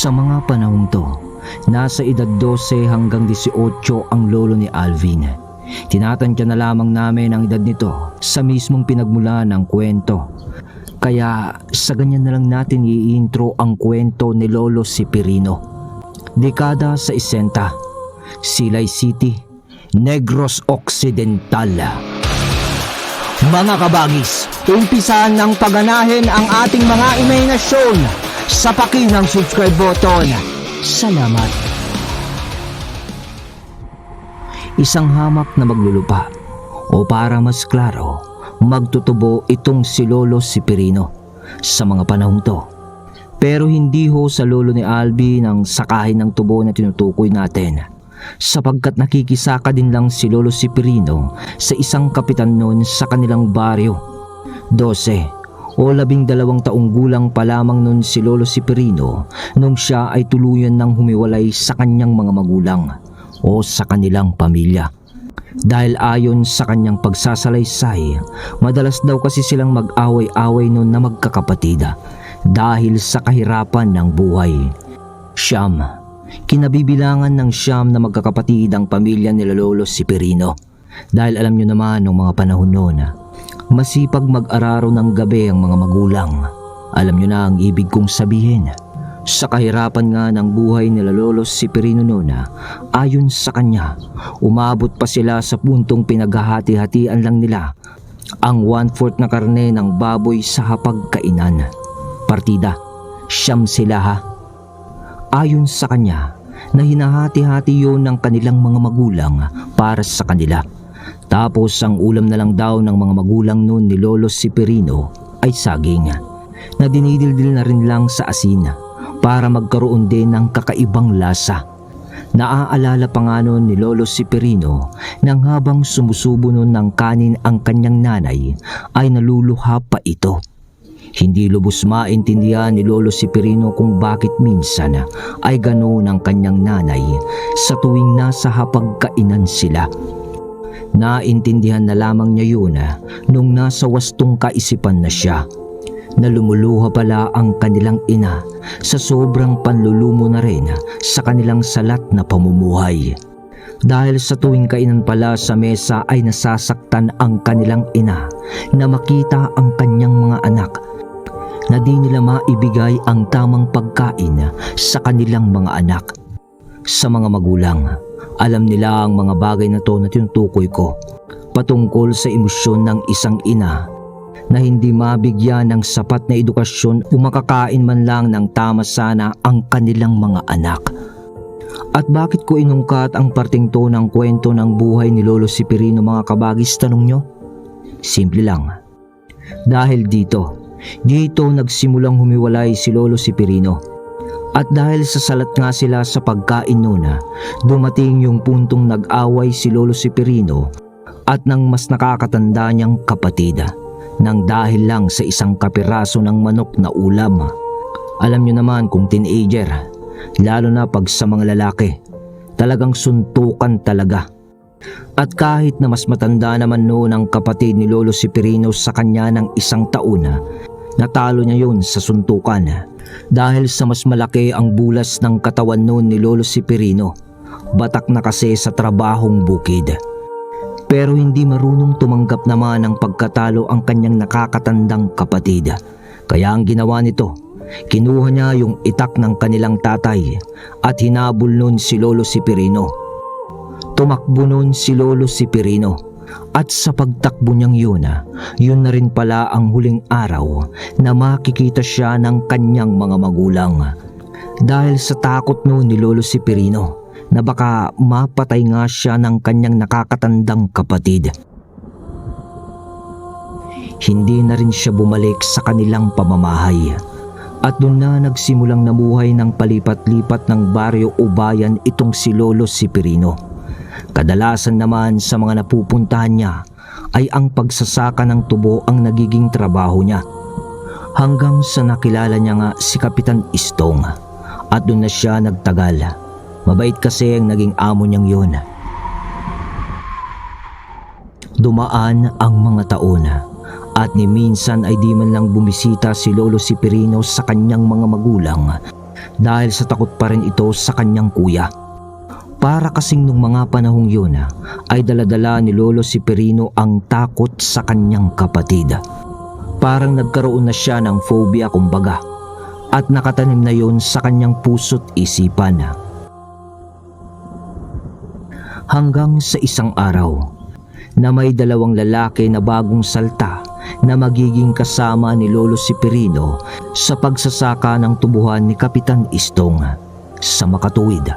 Sa mga panahong to, nasa edad 12 hanggang 18 ang lolo ni Alvin. Tinatantya na lamang namin ang edad nito sa mismong pinagmula ng kwento. Kaya sa ganyan na lang natin i-intro ang kwento ni Lolo Sipirino. Dekada sa 60, Silay City, Negros Occidental. Mga kabagis, umpisahan ng paganahin ang ating mga imahinasyon sa paki ng subscribe button. Salamat. Isang hamak na maglulupa o para mas klaro, magtutubo itong si Lolo Sipirino sa mga panahong to. Pero hindi ho sa lolo ni Alvin ang sakahin ng tubo na tinutukoy natin, sapagkat nakikisaka din lang si Lolo Sipirino sa isang kapitan noon sa kanilang baryo. 12 o 12 taong gulang pa lamang noon si Lolo Sipirino nung siya ay tuluyan ng humiwalay sa kanyang mga magulang o sa kanilang pamilya. Dahil ayon sa kanyang pagsasalaysay, madalas daw kasi silang mag-away-away noon na magkakapatid dahil sa kahirapan ng buhay. Siyam, kinabibilangan ng siyam na magkakapatid ang pamilya ni Lolo Sipirino. Dahil alam nyo naman nung mga panahon noon, masipag mag-araro ng gabi ang mga magulang. Alam nyo na ang ibig kong sabihin. Sa kahirapan nga ng buhay ni Lolo Sipirino noon, ayon sa kanya, umabot pa sila sa puntong pinaghahati-hatian lang nila ang 1/4 na karne ng baboy sa hapagkainan. Partida, siyam sila ha. Ayon sa kanya, na hinahati-hati yun ng kanilang mga magulang para sa kanila. Tapos ang ulam na lang daw ng mga magulang noon ni Lolo Sipirino ay saging na dinidildil na rin lang sa asin para magkaroon din ng kakaibang lasa. Naaalala pa nga noon ni Lolo Sipirino nang habang sumusubo noon ng kanin ang kanyang nanay ay naluluha pa ito. Hindi lubos maintindihan ni Lolo Sipirino kung bakit minsan ay ganoon ang kanyang nanay sa tuwing nasa hapagkainan sila. Naintindihan na lamang niya yun nung nasa wastong kaisipan na siya, na lumuluha pala ang kanilang ina sa sobrang panlulumo na rin sa kanilang salat na pamumuhay. Dahil sa tuwing kainan pala sa mesa ay nasasaktan ang kanilang ina na makita ang kanyang mga anak na di nila maibigay ang tamang pagkain sa kanilang mga anak. Sa mga magulang, alam nila ang mga bagay na to na tinutukoy ko patungkol sa emosyon ng isang ina na hindi mabigyan ng sapat na edukasyon o makakain man lang ng tama sana ang kanilang mga anak. At bakit ko inungkat ang parting to ng kwento ng buhay ni Lolo Sipirino, mga kabagis, tanong nyo? Simple lang. Dahil dito nagsimulang humiwalay si Lolo Sipirino. At dahil sa salat nga sila sa pagkain noon, dumating yung puntong nag-away si Lolo Sipirino at ng mas nakakatanda niyang kapatid nang dahil lang sa isang kapiraso ng manok na ulam. Alam nyo naman kung teenager, lalo na pag sa mga lalaki, talagang suntukan talaga. At kahit na mas matanda naman noon ang kapatid ni Lolo Sipirino sa kanya ng 1 taon, natalo niya yun sa suntukan dahil sa mas malaki ang bulas ng katawan noon ni Lolo Sipirino. Batak na kasi sa trabahong bukid. Pero hindi marunong tumanggap naman ng pagkatalo ang kanyang nakakatandang kapatid. Kaya ang ginawa nito, kinuha niya yung itak ng kanilang tatay at hinabol noon si Lolo Sipirino. Tumakbo noon si Lolo Sipirino. At sa pagtakbo niyang yun na rin pala ang huling araw na makikita siya ng kanyang mga magulang. Dahil sa takot noon ni Lolo Sipirino na baka mapatay nga siya ng kanyang nakakatandang kapatid, hindi na rin siya bumalik sa kanilang pamamahay. At doon na nagsimulang namuhay ng palipat-lipat ng baryo o bayan itong si Lolo Sipirino. Kadalasan naman sa mga napupuntahan niya ay ang pagsasaka ng tubo ang nagiging trabaho niya. Hanggang sa nakilala niya nga si Kapitan Istong at doon na siya nagtagal. Mabait kasi ang naging amo niyang yun. Dumaan ang mga taon at ni minsan ay di man lang bumisita si Lolo Sipirino sa kanyang mga magulang dahil sa takot pa rin ito sa kanyang kuya. Para kasing nung mga panahong yun ay daladala ni Lolo Severino ang takot sa kanyang kapatid. Parang nagkaroon na siya ng phobia kumbaga, at nakatanim na yun sa kanyang puso't isipan. Hanggang sa isang araw na may dalawang lalaki na bagong salta na magiging kasama ni Lolo Severino sa pagsasaka ng tubuhan ni Kapitan Istong. Sa makatuwid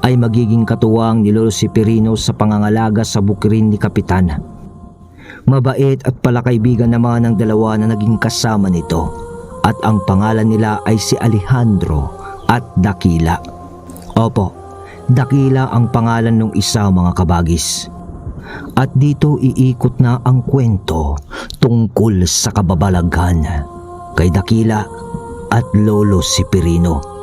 ay magiging katuwang ni Lolo Severino sa pangangalaga sa bukirin ni Kapitan. Mabait at palakaibigan naman ang dalawa na naging kasama nito, at ang pangalan nila ay si Alejandro at Dakila. Opo, Dakila ang pangalan ng isa, mga kabagis. At dito iikot na ang kwento tungkol sa kababalaghan kay Dakila at Lolo Severino.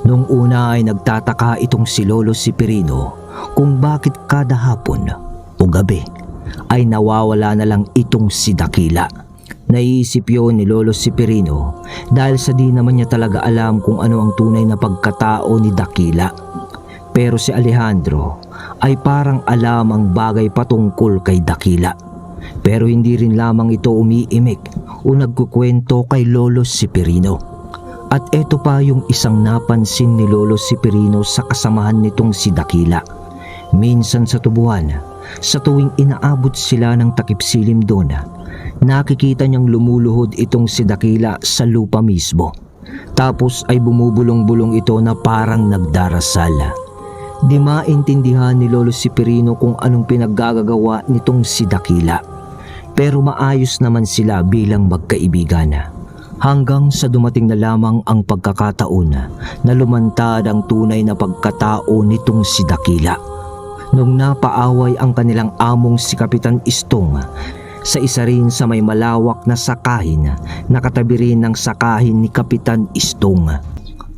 Nung una ay nagtataka itong si Lolo Severino kung bakit kada hapon o gabi ay nawawala na lang itong si Dakila. Naiisip yun ni Lolo Severino dahil sa di naman niya talaga alam kung ano ang tunay na pagkatao ni Dakila. Pero si Alejandro ay parang alam ang bagay patungkol kay Dakila. Pero hindi rin lamang ito umiimik o nagkukwento kay Lolo Severino. At eto pa yung isang napansin ni Lolo Severino sa kasamahan nitong si Dakila. Minsan sa tubuhan, sa tuwing inaabot sila ng takip silim doon, nakikita niyang lumuluhod itong si Dakila sa lupa mismo. Tapos ay bumubulong-bulong ito na parang nagdarasal. Di maintindihan ni Lolo Severino kung anong pinaggagawa nitong si Dakila. Pero maayos naman sila bilang magkaibigan. Hanggang sa dumating na lamang ang pagkakataon na lumantad ang tunay na pagkatao nitong si Dakila. Nung napaaway ang kanilang among si Kapitan Istong sa isa rin sa may malawak na sakahin na katabi rin ng sakahin ni Kapitan Istong.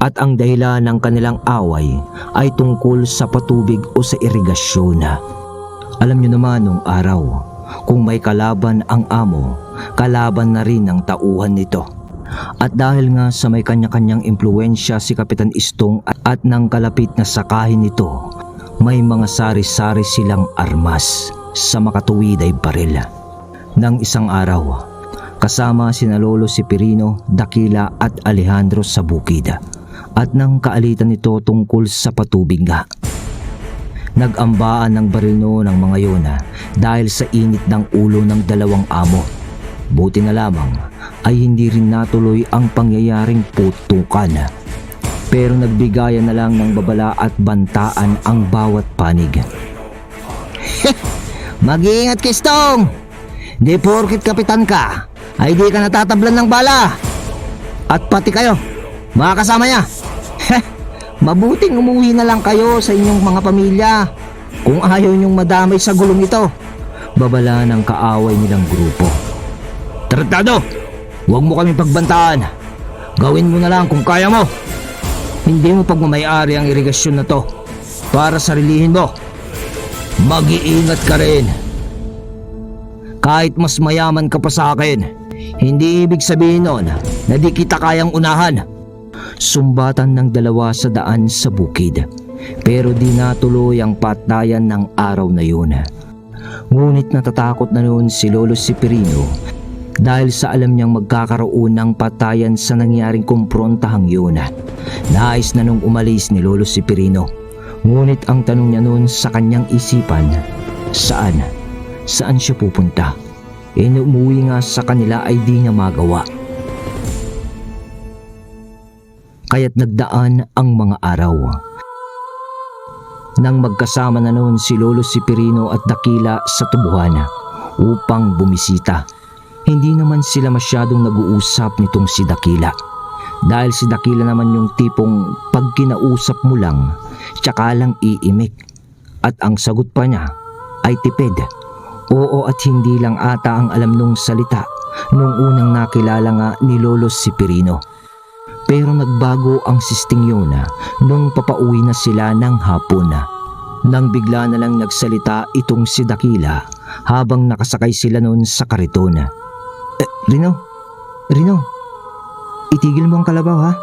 At ang dahilan ng kanilang away ay tungkol sa patubig o sa irigasyon. Alam niyo naman nung araw, kung may kalaban ang amo, kalaban na rin ang tauhan nito. At dahil nga sa may kanya-kanyang impluensya si Kapitan Istong at ng kalapit na sakahin nito, may mga sari-sari silang armas, sa makatuwid ay baril. Nang isang araw, kasama sina Lolo Severino, Dakila at Alejandro sa bukid, at nang kaalitan nito tungkol sa patubig nga. Nag-ambaan ng baril noon ang mga yun dahil sa init ng ulo ng dalawang amo. Buti na lamang ay hindi rin natuloy ang pangyayaring putukan. Pero nagbigayan na lang ng babala at bantaan ang bawat panig. Mag-iingat ka, Stong! Di porkit kapitan ka, ay di ka natatablan ng bala. At pati kayo, mga kasama niya. Mabuting umuwi na lang kayo sa inyong mga pamilya kung ayaw niyong madamay sa gulong ito. Babala ng kaaway nilang grupo. Tratado! Huwag mo kami pagbantaan. Gawin mo na lang kung kaya mo. Hindi mo pagmamayari ang irigasyon na to para sarilihin mo. Mag-iingat ka rin. Kahit mas mayaman ka pa sa akin, hindi ibig sabihin nun na di kita kayang unahan. Sumbatan ng dalawa sa daan sa bukid, pero di natuloy ang patayan ng araw na yun. Ngunit natatakot na noon si Lolo Severino dahil sa alam niyang magkakaroon ng patayan sa nangyaring kumprontahang yun. Nais na nung umalis ni Lolo Severino. Ngunit ang tanong niya noon sa kanyang isipan, saan? Saan siya pupunta? Umuwi nga sa kanila ay di niya magawa. Kaya't nagdaan ang mga araw. Nang magkasama na noon si Lolo Severino at Dakila sa tubuhan upang bumisita. Hindi naman sila masyadong nag-uusap nitong si Dakila. Dahil si Dakila naman yung tipong pag kinausap mo lang, tsaka lang iimik. At ang sagot pa niya ay tipid. Oo at hindi lang ata ang alam nung salita nung unang nakilala nga ni Lolo Severino. Pero nagbago ang sisting yun nung papauwi na sila ng hapon. Nang bigla na lang nagsalita itong si Dakila habang nakasakay sila noon sa kariton. Rino, itigil mo ang kalabaw ha.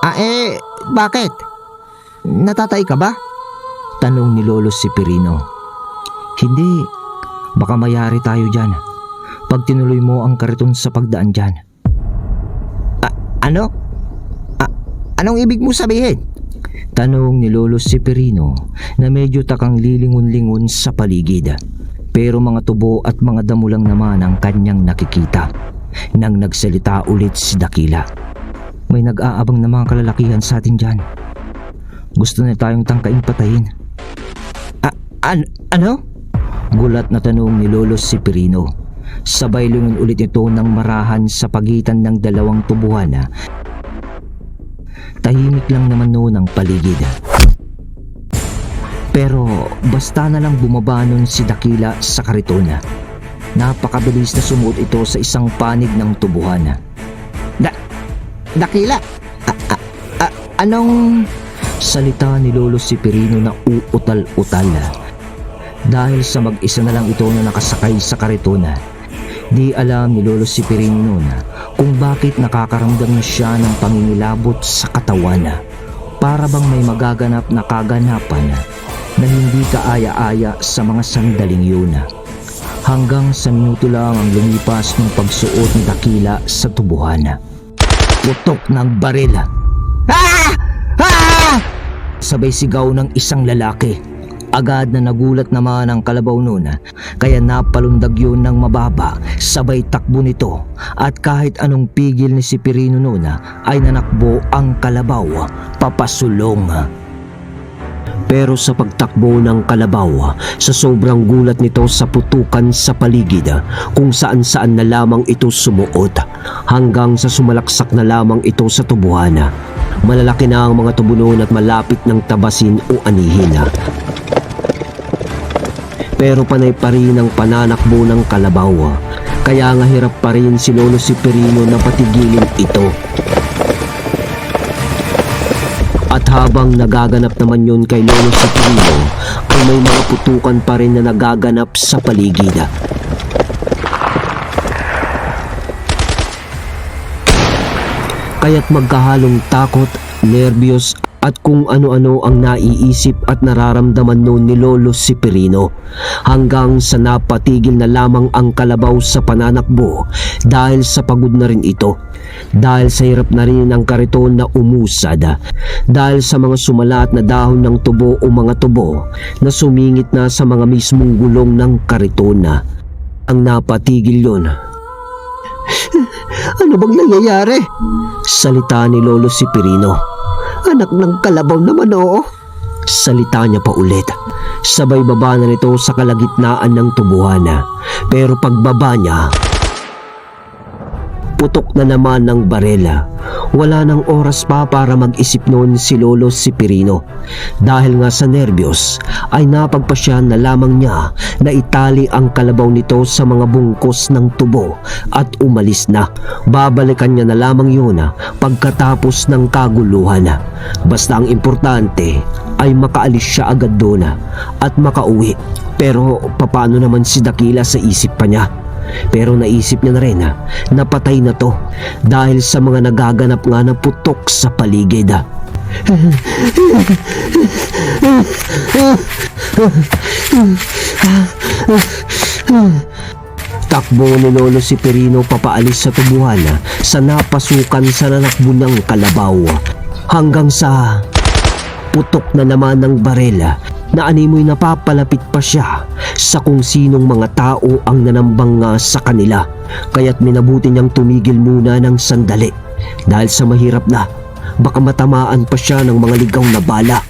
Bakit? Natatay ka ba? Tanong ni Lolo Severino. Hindi, baka mayari tayo dyan. Pag tinuloy mo ang kariton sa pagdaan dyan. Ano? Anong ibig mo sabihin? Tanong ni Lolo Severino na medyo takang lilingon-lingon sa paligid. Pero mga tubo at mga damo lang naman ang kanyang nakikita. Nang nagsalita ulit si Dakila. May nag-aabang na mga kalalakihan sa atin dyan. Gusto na tayong tangkaing patayin. Ano? Gulat na tanong ni Lolo Severino. Sabay lingon ulit ito ng marahan sa pagitan ng dalawang tubuhan. Tahimik lang naman noon ang paligid. Pero basta na lang bumaba nun si Dakila sa kariton. Napakabilis na sumuot ito sa isang panig ng tubuhan. Dakila? Anong... Salita ni Lolo Severino na uutal-utal. Dahil sa mag-isa na lang ito na nakasakay sa kariton. Di alam ni Lolo Severino noon kung bakit nakakaramdam na siya ng pangingilabot sa katawan. Para bang may magaganap na kaganapan na hindi kaaya-aya sa mga sandaling yun. Hanggang sa minuto lang ang lumipas ng pagsuot ni Dakila sa tubuhan. Putok ng baril. Sabay sigaw ng isang lalaki. Agad na nagulat naman ang kalabaw noon, kaya napalundag yun ng mababa, sabay takbo nito. At kahit anong pigil ni Severino noon ay nanakbo ang kalabaw papasulong. Pero sa pagtakbo ng kalabaw, sa sobrang gulat nito sa putukan sa paligid, kung saan-saan na lamang ito sumuot, hanggang sa sumalaksak na lamang ito sa tubuhan. Malalaki na ang mga tubo noon at malapit ng tabasin o anihin. Pero panay pa rin ang pananakbo ng kalabaw. Kaya nga hirap pa rin si Lolo Severino na patigilin ito. At habang nagaganap naman yun kay Lolo Severino, ay may mga putukan pa rin na nagaganap sa paligid. Kaya't magkahalong takot, nerbiyos at kung ano-ano ang naiisip at nararamdaman noon ni Lolo Severino, hanggang sa napatigil na lamang ang kalabaw sa pananakbo dahil sa pagod na rin ito, dahil sa hirap na rin ang kariton na umusad, dahil sa mga sumalat na dahon ng tubo o mga tubo na sumingit na sa mga mismong gulong ng kariton. Ang napatigil yun. Ano bang nangyayari? Salita ni Lolo Severino. Anak ng kalabaw naman oo. Salita niya pa ulit. Sabay baba na nito sa kalagitnaan ng tubuhan. Pero pagbaba niya, putok na naman ng barela. Wala nang oras pa para mag-isip noon si Lolo Severino. Dahil nga sa nervyos ay napagpasya na lamang niya na itali ang kalabaw nito sa mga bungkos ng tubo at umalis na. Babalikan niya na lamang yun pagkatapos ng kaguluhan. Basta ang importante ay makaalis siya agad doon at makauwi. Pero papaano naman si Dakila sa isip pa niya? Pero naisip niya na rin na patay na to dahil sa mga nagaganap nga na putok sa paligid. Takbo ni Lolo Severino papaalis sa tubuhan sa napasukan sa nanakbo ng kalabaw, hanggang sa putok na naman ng barela na animoy napapalapit pa siya sa kung sinong mga tao ang nanambang nga sa kanila. Kaya't minabuti niyang tumigil muna ng sandali dahil sa mahirap na baka matamaan pa siya ng mga ligaw na bala.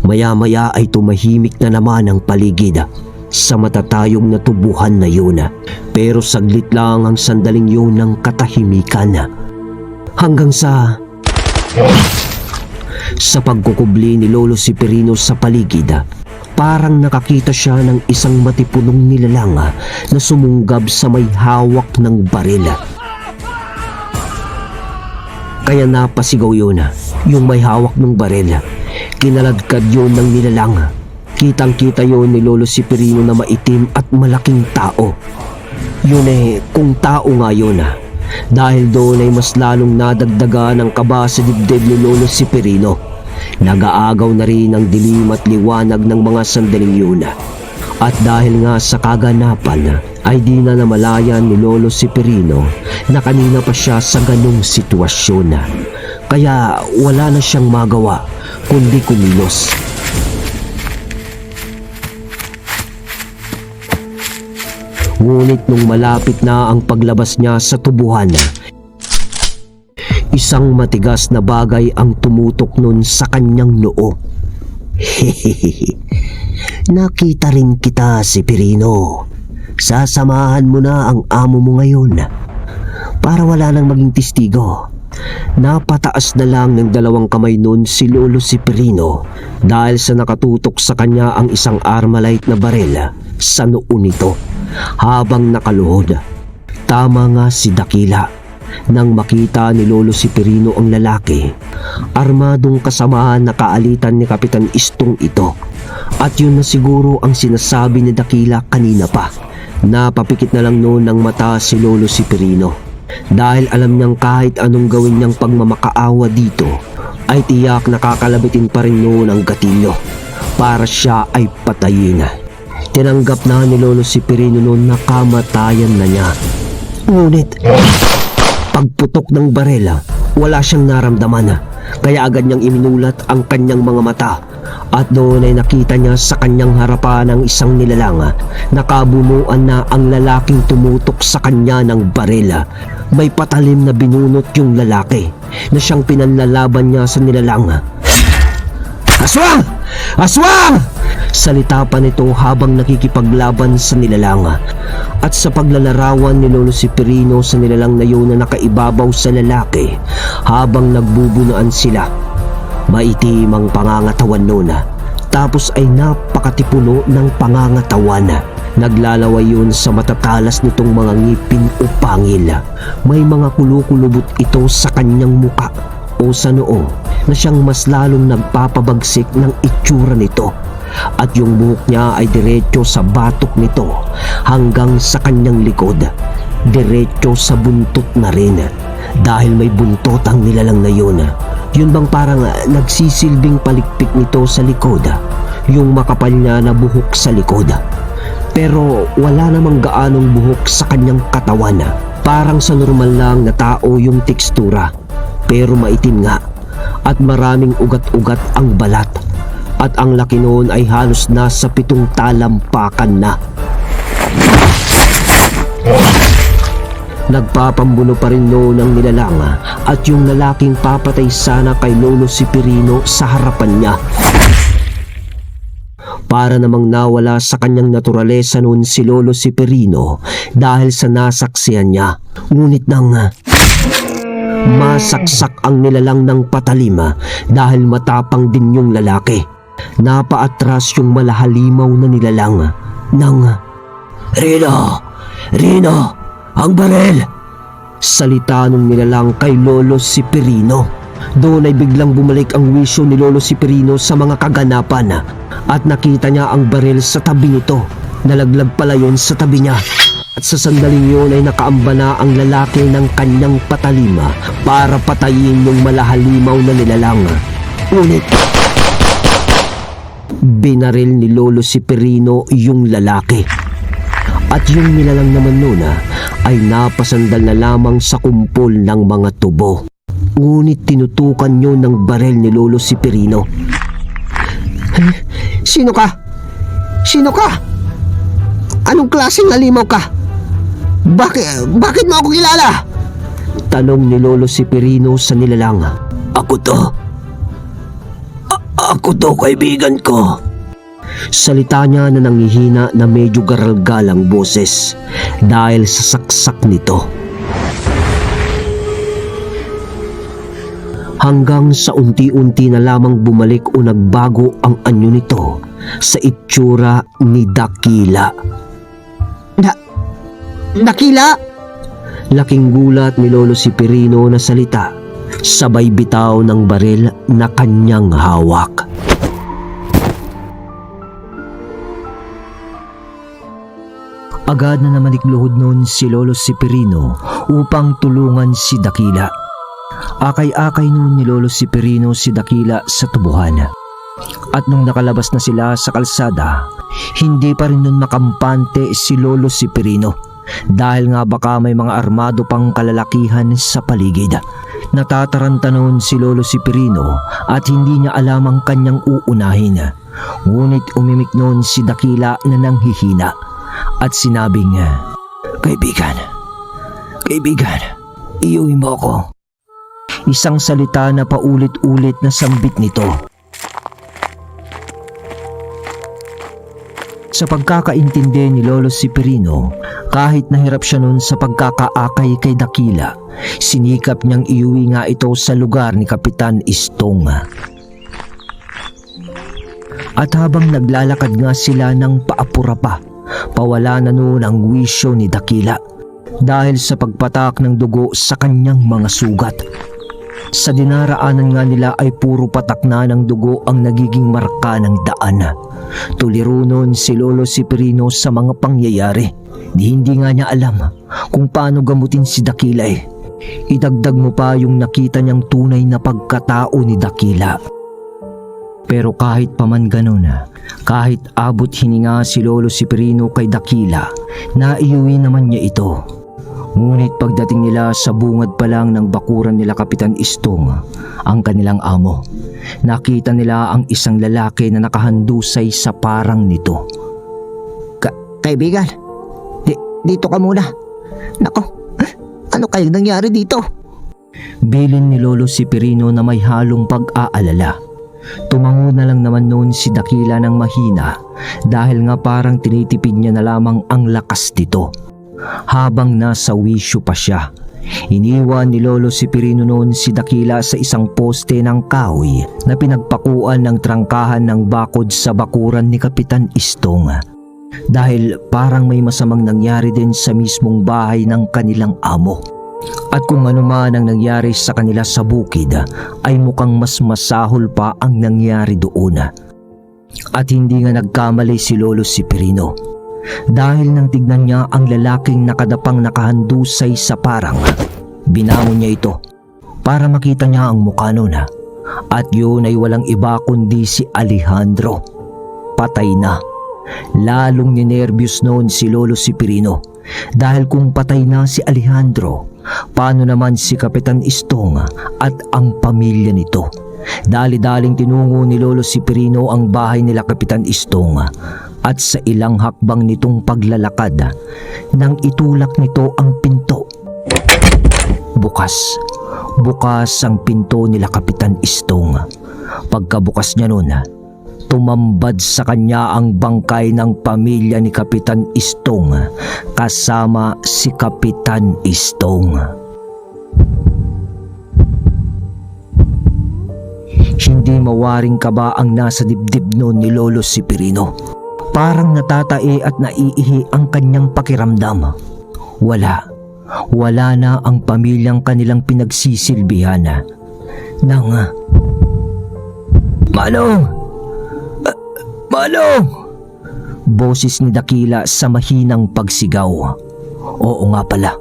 Maya-maya ay tumahimik na naman ang paligid sa matatayong natubuhan na yun. Pero saglit lang ang sandaling yun ng katahimikan, hanggang sa pagkukubli ni Lolo Severino sa paligid, parang nakakita siya ng isang matipunong nilalang na sumunggab sa may hawak ng baril. Kaya napasigaw yun, yung may hawak ng baril. Kinaladkad yun ng nilalang. Kitang-kita yun ni Lolo Severino na maitim at malaking tao. Yun kung tao nga yun, Dahil doon ay mas lalong nadagdagan ang kaba sa dibdib ni Lolo Severino. Nag-aagaw na rin ang dilim at liwanag ng mga sandaling yun. At dahil nga sa kaganapan ay di na namalayan ni Lolo Severino na kanina pa siya sa ganung sitwasyon. Kaya wala na siyang magawa kundi kumilos. Ngunit nung malapit na ang paglabas niya sa tubuhan, isang matigas na bagay ang tumutok nun sa kanyang noo. Hehehe, nakita rin kita, Severino. Sasamahan mo na ang amo mo ngayon para wala nang maging testigo. Napataas na lang ng dalawang kamay nun si Lolo Severino dahil sa nakatutok sa kanya ang isang Armalite na baril sa noo nito habang nakaluhod. Tama nga si Dakila. Nang makita ni Lolo Severino ang lalaki, armadong kasamahan na kaalitan ni Kapitan Istong ito. At yun na siguro ang sinasabi ni Dakila kanina pa. Napapikit na lang noon ng mata si Lolo Severino dahil alam niyang kahit anong gawin niyang pagmamakaawa dito ay tiyak nakakalabitin pa rin noon ang gatilyo para siya ay patayin. Tinanggap na ni Lolo Severino noon na kamatayan na niya. Ngunit pagputok ng barela, wala siyang naramdaman, kaya agad niyang iminulat ang kanyang mga mata. At doon ay nakita niya sa kanyang harapan ang isang nilalang. Nakabunuan na ang lalaking tumutok sa kanya ng barela. May patalim na binunot yung lalaki na siyang pinanlalaban niya sa nilalang. Aswang! Aswang! Salita pa nito habang nakikipaglaban sa nilalang. At sa paglalarawan ni Lolo Severino sa nilalang na yun na nakaibabaw sa lalaki habang nagbubunaan sila, maitim ang pangangatawan noon, tapos ay napakatipuno ng pangangatawan. Naglalaway yun sa matatalas nitong mga ngipin o pangil. May mga kulukulubot ito sa kanyang muka o sa noo na siyang mas lalong nagpapabagsik ng itsura nito. At yung buhok niya ay diretso sa batok nito hanggang sa kanyang likod. Diretso sa buntot na rin dahil may buntot ang nilalang na yun. Yun bang parang nagsisilbing palikpik nito sa likod, yung makapal niya na buhok sa likod. Pero wala namang gaanong buhok sa kanyang katawan. Parang sa normal lang na tao yung tekstura, pero maitim nga at maraming ugat-ugat ang balat. At ang laki noon ay halos nasa 7 talampakan na. Nagpapambuno pa rin noon ang nilalang at yung lalaking papatay sana kay Lolo Severino sa harapan niya. Para namang nawala sa kanyang naturalesa noon si Lolo Severino dahil sa nasaksihan niya. Ngunit nang masaksak ang nilalang ng patalima dahil matapang din yung lalaki, napaatras yung malahalimaw na nilalang nang, Rino! Rino! Ang baril! Salita nung nilalang kay Lolo Severino. Doon ay biglang bumalik ang wisyo ni Lolo Severino sa mga kaganapan at nakita niya ang baril sa tabi nito. Nalaglag pala yun sa tabi niya. At sa sandaling yun ay nakaamba na ang lalaki ng kanyang patalima para patayin yung malahalimaw na nilalang. Ngunit binaril ni Lolo Severino yung lalaki. At yung nilalang naman noon ay napasandal na lamang sa kumpol ng mga tubo. Ngunit tinutukan nyo ng baril ni Lolo Severino. Sino ka? Sino ka? Anong klaseng halimaw ka? Bakit mo ako kilala? Tanong ni Lolo Severino sa nilalang. Ako to, kaibigan ko. Salita niya na nanghihina na medyo garalgal ang boses dahil sa saksak nito. Hanggang sa unti-unti na lamang bumalik o nagbago ang anyo nito sa itsura ni Dakila. Dakila? Laking gulat ni Lolo Severino na salita, sabay bitaw ng baril na kanyang hawak. Agad na namanikluhod noon si Lolo Severino upang tulungan si Dakila. Akay-akay noon ni Lolo Severino si Dakila sa tubuhan. At nung nakalabas na sila sa kalsada, hindi pa rin noon makampante si Lolo Severino dahil nga baka may mga armado pang kalalakihan sa paligid. Natataranta noon si Lolo Severino at hindi niya alam ang kanyang uunahin. Ngunit umimik noon si Dakila na nanghihina at sinabing, Kaibigan, iuwi mo ako." Isang salita na paulit-ulit na sambit nito. Sa pagkakaintindi ni Lolo Severino, kahit nahirap siya noon sa pagkakaakay kay Dakila, sinikap niyang iuwi nga ito sa lugar ni Kapitan Istong. At habang naglalakad nga sila ng paapura pa, pawala na noon ang wisyo ni Dakila dahil sa pagpatak ng dugo sa kanyang mga sugat. Sa dinaraanan nga nila ay puro patak na ng dugo ang nagiging marka ng daan. Tuliro noon si Lolo Severino sa mga pangyayari. Hindi nga niya alam kung paano gamutin si Dakila eh. Idagdag mo pa yung nakita niyang tunay na pagkatao ni Dakila. Pero kahit paman ganun, kahit abot hininga si Lolo Severino kay Dakila, naiuwi naman niya ito. Ngunit pagdating nila sa bungad pa lang ng bakuran nila Kapitan Istong, ang kanilang amo, nakita nila ang isang lalaki na nakahandusay sa parang nito. Kaibigan, dito ka muna. Nako, ano kayang nangyari dito? Bilin ni Lolo Severino na may halong pag-aalala. Tumango na lang naman noon si Dakila ng mahina dahil nga parang tinitipid niya na lamang ang lakas nito. Habang nasa wisyo pa siya, iniwan ni Lolo Severino noon si Dakila sa isang poste ng kahoy na pinagpakuan ng trangkahan ng bakod sa bakuran ni Kapitan Istong. Dahil parang may masamang nangyari din sa mismong bahay ng kanilang amo. At kung ano man ang nangyari sa kanila sa bukid, ay mukhang mas masahol pa ang nangyari doon. At hindi nga nagkamali si Lolo Severino. Dahil nang tignan niya ang lalaking nakadapang nakahandusay sa parang, binangon niya ito para makita niya ang mukha nun. At yun ay walang iba kundi si Alejandro. Patay na. Lalong ninervyos noon si Lolo Severino dahil kung patay na si Alejandro, paano naman si Kapitan Istong at ang pamilya nito? Dali-daling tinungo ni Lolo Severino ang bahay nila Kapitan Istong at sa ilang hakbang nitong paglalakad nang itulak nito ang pinto. Bukas ang pinto nila Kapitan Istong. Pagkabukas niya noon, tumambad sa kanya ang bangkay ng pamilya ni Kapitan Istong kasama si Kapitan Istong. Hindi mawaring kaba ang nasa dibdib noon ni Lolo Severino. Parang natatae at naiihi ang kanyang pakiramdam. Wala na ang pamilyang kanilang pinagsisilbihan. Manong! Boses ni Dakila sa mahinang pagsigaw. Oo nga pala,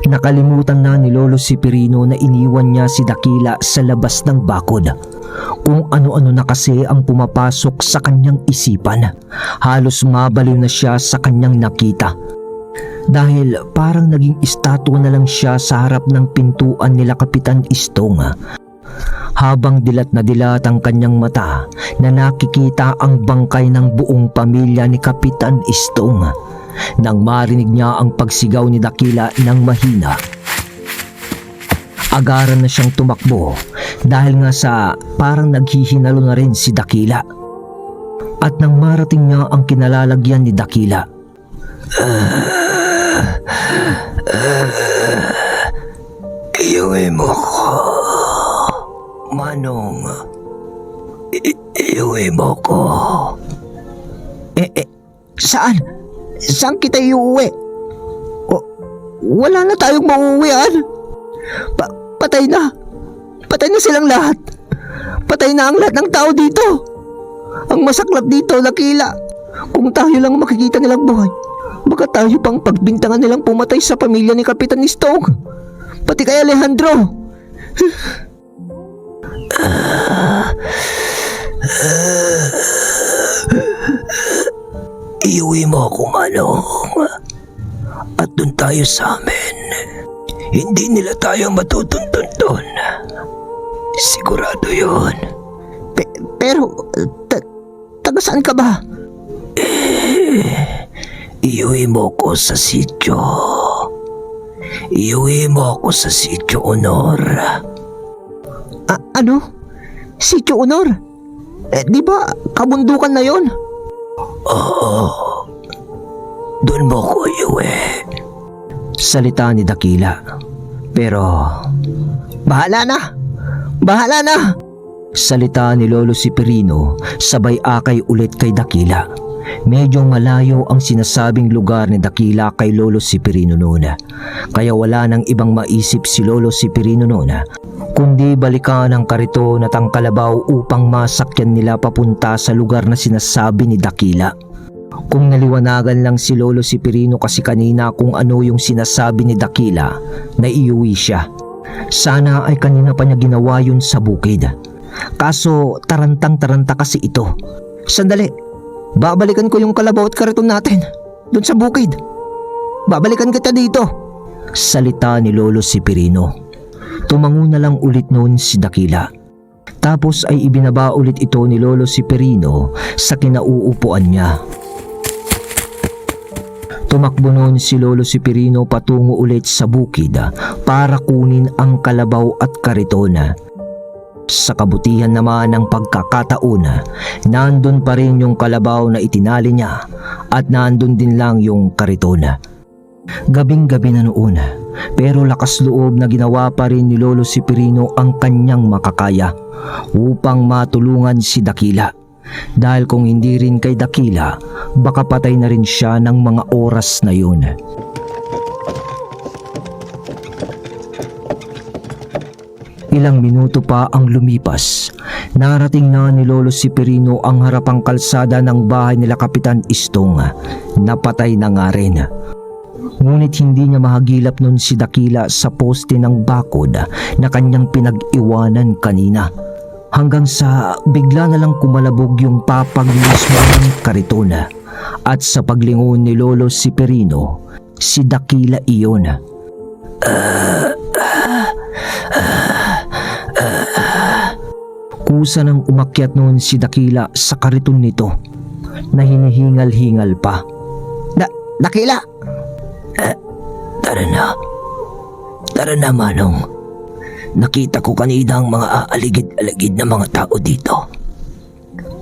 nakalimutan na ni Lolo Severino na iniwan niya si Dakila sa labas ng bakod. Kung ano-ano na kasi ang pumapasok sa kanyang isipan. Halos mabaliw na siya sa kanyang nakita. Dahil parang naging estatwa na lang siya sa harap ng pintuan nila Kapitan Istong. Habang dilat na dilat ang kanyang mata na nakikita ang bangkay ng buong pamilya ni Kapitan Istong. Nang marinig niya ang pagsigaw ni Dakila ng mahina, agaran na siyang tumakbo dahil nga sa parang naghihinalo na rin si Dakila. At nang marating niya ang kinalalagyan ni Dakila, Iuwi mo ko, Manong. Iuwi mo ko. Saan? Saan kita iuwi? Wala na tayong mauuwian. Patay na. Patay na silang lahat. Patay na ang lahat ng tao dito. Ang masaklap dito, Dakila. Kung tayo lang makikita nilang buhay, Baka tayo pang pagbintangan nilang pumatay sa pamilya ni Kapitan Istong. Pati kay Alejandro. Iuwi mo ako, Manong. At dun tayo sa amin. Hindi nila tayo matutuntun doon. Sigurado yon. Pero, taga saan ka ba? Iuwi mo ko sa sityo. Iuwi mo ako sa sityo, Honor. Ano? Sitio Honor? Di ba kabundukan na yon? Oo. Doon mo ko iuwi. Salita ni Dakila. Pero, Bahala na! Bahala na! salita ni Lolo Severino sabay akay ulit kay Dakila. Medyo malayo ang sinasabing lugar ni Dakila kay Lolo Severino noon. Kaya wala nang ibang maisip si Lolo Severino noon kundi balikan ang kariton at ang kalabaw upang masakyan nila papunta sa lugar na sinasabi ni Dakila. Kung naliwanagan lang si Lolo Severino kasi kanina kung ano yung sinasabi ni Dakila, na iuwi siya. Sana ay kanina pa niya ginawa yun sa bukid. Kaso tarantang-taranta kasi ito. Sandali, babalikan ko yung kalabaw at kariton natin doon sa bukid. Babalikan kita dito. Salita ni Lolo Severino. Tumango na lang ulit noon si Dakila. Tapos ay ibinaba ulit ito ni Lolo Severino sa kinauupuan niya. Tumakbo noon si Lolo Severino patungo ulit sa bukid para kunin ang kalabaw at kariton. Sa kabutihan naman ng pagkakataon, nandun pa rin yung kalabaw na itinali niya at nandun din lang yung kariton. Gabing-gabi na noon, pero lakas loob na ginawa pa rin ni Lolo Severino ang kanyang makakaya upang matulungan si Dakila. Dahil kung hindi rin kay Dakila, baka patay na rin siya ng mga oras na yun. Ilang minuto pa ang lumipas. Narating na ni Lolo Severino ang harapang kalsada ng bahay nila Kapitan Istong. Napatay na nga rin. Ngunit hindi niya mahagilap nun si Dakila sa poste ng bakod na kanyang pinag-iwanan kanina. Hanggang sa bigla na lang kumalabog yung papag mismo ng kariton. At sa paglingon ni Lolo Severino, si Dakila iyon. Kusa nang umakyat noon si Dakila sa kariton nito na hinihingal-hingal pa. Dakila! Tara na. Tara na, Manong. Nakita ko kanina ang mga aaligid-aligid na mga tao dito.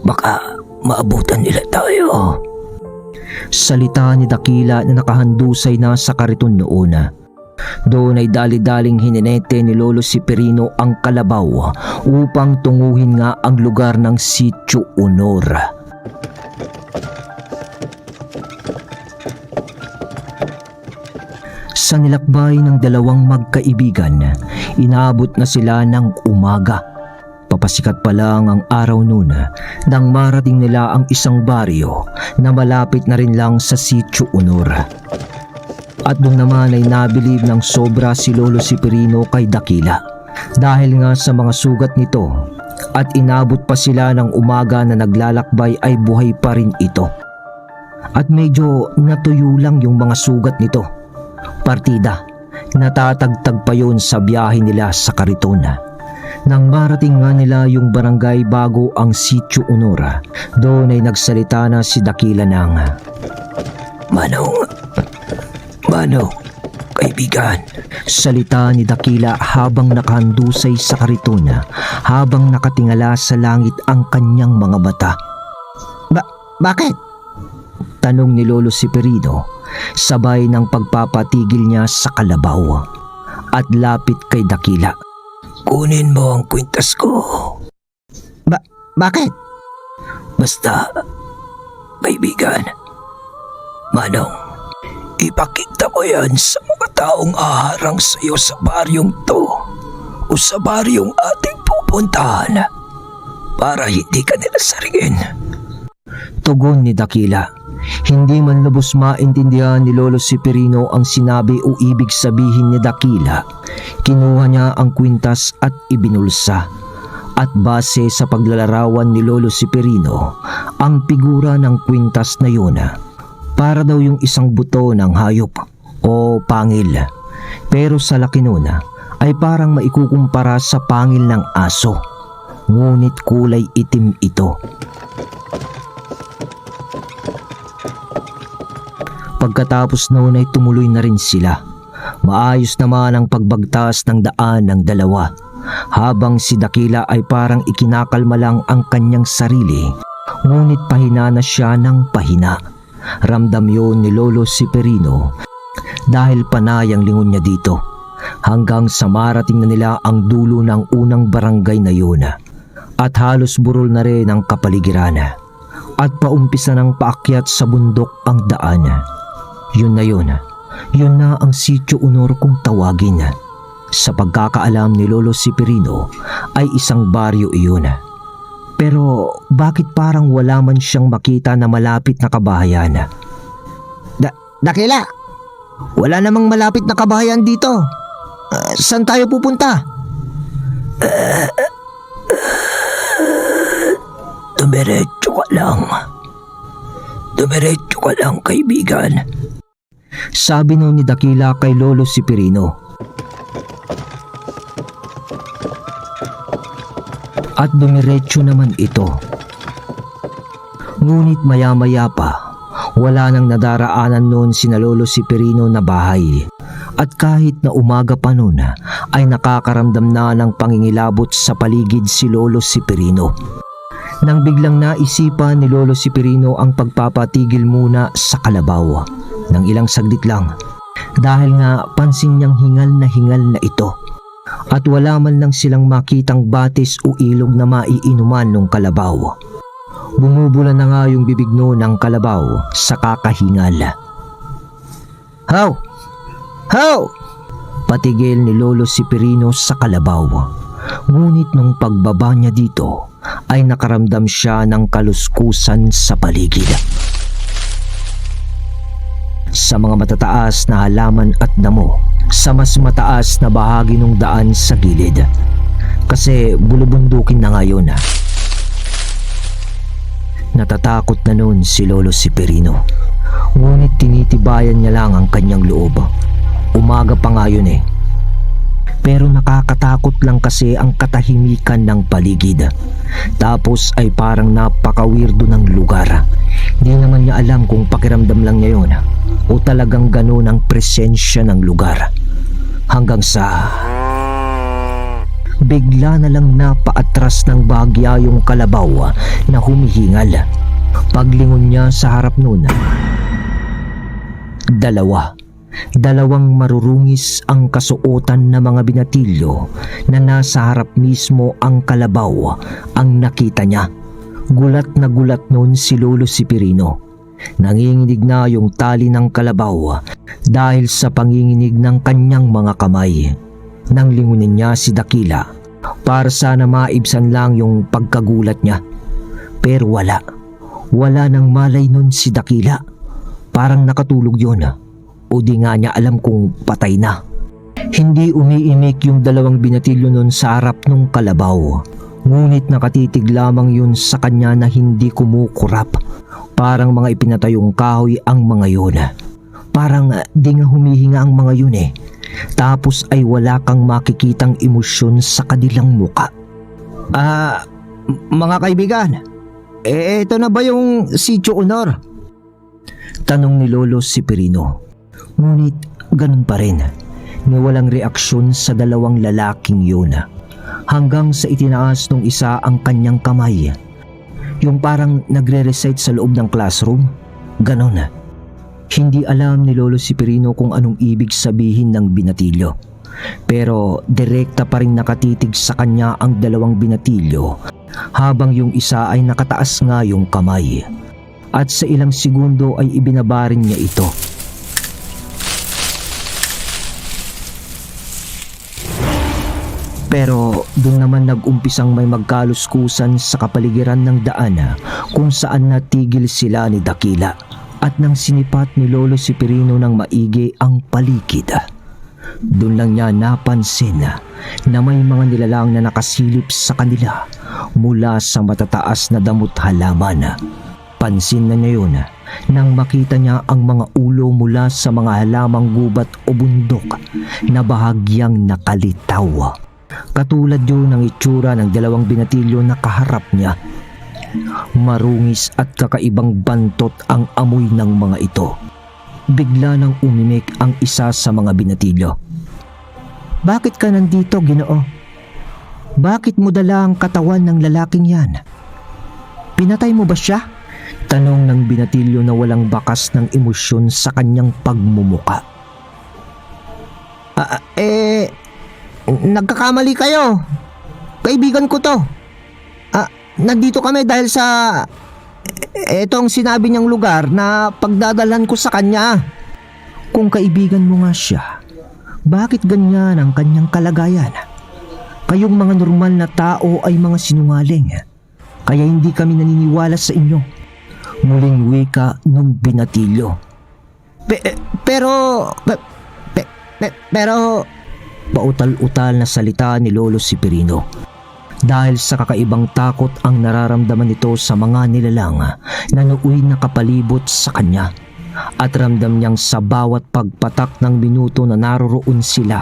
Baka maabutan nila tayo. Salita ni Dakila na nakahandusay na sa kariton noon. Doon ay dali-daling hininete ni Lolo Severino ang kalabaw upang tunguhin nga ang lugar ng Sitio Honor. Sa nilakbay ng dalawang magkaibigan, inaabot na sila ng umaga. Papasikat pa lang ang araw noon nang marating nila ang isang baryo na malapit na rin lang sa Sitio Honor. At doon naman ay nabilib ng sobra si Lolo Severino kay Dakila dahil nga sa mga sugat nito, at inabot pa sila ng umaga na naglalakbay ay buhay pa rin ito. At medyo natuyo lang yung mga sugat nito. Partida, natatagtag pa yun sa biyahe nila sa kariton. Nang marating nga nila yung barangay bago ang Sitio Honor, doon ay nagsalita na si Dakila ng Manong, kaibigan. Salita ni Dakila habang nakahandusay sa kariton, habang nakatingala sa langit ang kanyang mga mata. Bakit? Tanong ni Lolo Severino, sabay ng pagpapatigil niya sa kalabaw at lapit kay Dakila. Kunin mo ang kwintas ko. Bakit? Basta, kaibigan. Manong, ipakita mo yan sa mga taong aharang sa iyo sa baryong to o sa baryong ating pupuntahan para hindi ka nila saringin. Tugon ni Dakila. Hindi man lubos maintindihan ni Lolo Severino ang sinabi o ibig sabihin ni Dakila, kinuha niya ang kwintas at ibinulsa. At base sa paglalarawan ni Lolo Severino, ang figura ng kwintas na yun para daw yung isang buto ng hayop o pangil. Pero sa laki nun ay parang maikukumpara sa pangil ng aso, ngunit kulay itim ito. Pagkatapos noon ay tumuloy na rin sila. Maayos naman ang pagbagtas ng daan ng dalawa, habang si Dakila ay parang ikinakalma lang ang kanyang sarili, ngunit pahina na siya ng pahina. Ramdam yun ni Lolo Severino dahil panay ang lingon niya dito, hanggang sa marating na nila ang dulo ng unang barangay na yun, at halos burol na rin ang kapaligiran, at paumpisa ng paakyat sa bundok ang daan. Yun na ang Sitio Honor kung tawagin. Sa pagkakaalam ni Lolo Severino ay isang baryo iyon. Pero bakit parang wala man siyang makita na malapit na kabahayan? Dakila, wala namang malapit na kabahayan dito. Saan tayo pupunta? Dumiretso ka lang, kaibigan. Sabi nun ni Dakila kay Lolo Severino. At dumiretso naman ito. Ngunit maya-maya pa, wala nang nadaraanan noon sina Lolo Severino na bahay. At kahit na umaga pa noon, ay nakakaramdam na ng pangingilabot sa paligid si Lolo Severino. Nang biglang naisipan ni Lolo Severino ang pagpapatigil muna sa kalabaw ng ilang saglit lang, dahil nga pansin niyang hingal na ito, at wala man lang silang makitang batis o ilog na maiinuman ng kalabaw. Bumubula na nga yung bibig no ng kalabaw sa kakahingal. Haw! Haw! Patigil ni Lolo Severino sa kalabaw. Ngunit nung pagbaba niya dito ay nakaramdam siya ng kaluskusan sa paligid. Sa mga matataas na halaman at damo, sa mas mataas na bahagi ng daan sa gilid. Kasi bulubundukin na ngayon. Natatakot na noon si Lolo Severino. Ngunit tinitibayan niya lang ang kanyang loob. Umaga pa nga yun Pero nakakatakot lang kasi ang katahimikan ng paligid. Tapos ay parang napaka-weirdo ng lugar. Di naman niya alam kung pakiramdam lang niya yun o talagang gano'n ang presensya ng lugar. Hanggang sa bigla na lang napaatras ng bahagya yung kalabaw na humihingal. Paglingon niya sa harap nun, dalawang marurungis ang kasuotan ng mga binatilyo na nasa harap mismo ang kalabaw ang nakita niya. Gulat na gulat noon si Lolo Severino. Nanginginig na yung tali ng kalabaw dahil sa panginginig ng kanyang mga kamay. Nang lingunin niya si Dakila para sana maibsan lang yung pagkagulat niya. Pero wala nang malay nun si Dakila. Parang nakatulog yun o di nga niya alam kung patay na. Hindi umiimik yung dalawang binatilyo nun sa harap ng kalabaw. Ngunit nakatitig lamang yun sa kanya na hindi kumukurap. Parang mga ipinatayong kahoy ang mga yun. Parang di nga humihinga ang mga yun Tapos ay wala kang makikitang emosyon sa kanilang muka. Mga kaibigan, ito na ba yung Sitio Honor? Tanong ni Lolo Severino. Ngunit ganun pa rin, ni walang reaksyon sa dalawang lalaking yun. Hanggang sa itinaas nung isa ang kanyang kamay. Yung parang nagre-recite sa loob ng classroom. Ganon. Hindi alam ni Lolo Severino kung anong ibig sabihin ng binatilyo. Pero direkta pa rin nakatitig sa kanya ang dalawang binatilyo, habang yung isa ay nakataas nga yung kamay. At sa ilang segundo ay ibinabarin niya ito. Pero doon naman nag-umpisang may magkaluskusan sa kapaligiran ng daan kung saan natigil sila ni Dakila. at nang sinipat ni Lolo Severino ng maigi ang paligid, doon lang niya napansin na may mga nilalang na nakasilip sa kanila mula sa matataas na damot halaman. Pansin na niya yun nang makita niya ang mga ulo mula sa mga halamang gubat o bundok na bahagyang nakalitaw. Katulad yun ng itsura ng dalawang binatilyo na kaharap niya. Marungis at kakaibang bantot ang amoy ng mga ito. Bigla nang umimik ang isa sa mga binatilyo. "Bakit ka nandito, Ginoo? Bakit mo dala ang katawan ng lalaking yan? Pinatay mo ba siya?" Tanong ng binatilyo na walang bakas ng emosyon sa kanyang pagmumuka. Nagkakamali kayo. Kaibigan ko to. Nandito kami dahil sa etong sinabi niyang lugar na pagdadalhan ko sa kanya." "Kung kaibigan mo nga siya, bakit ganyan ang kanyang kalagayan? Kayong mga normal na tao ay mga sinungaling, kaya hindi kami naniniwala sa inyo." Muling wika ng binatilyo. Pero pautal-utal na salita ni Lolo Severino. Dahil sa kakaibang takot ang nararamdaman nito sa mga nilalang na nooy nakapalibot sa kanya, at ramdam niyang sa bawat pagpatak ng minuto na naroroon sila,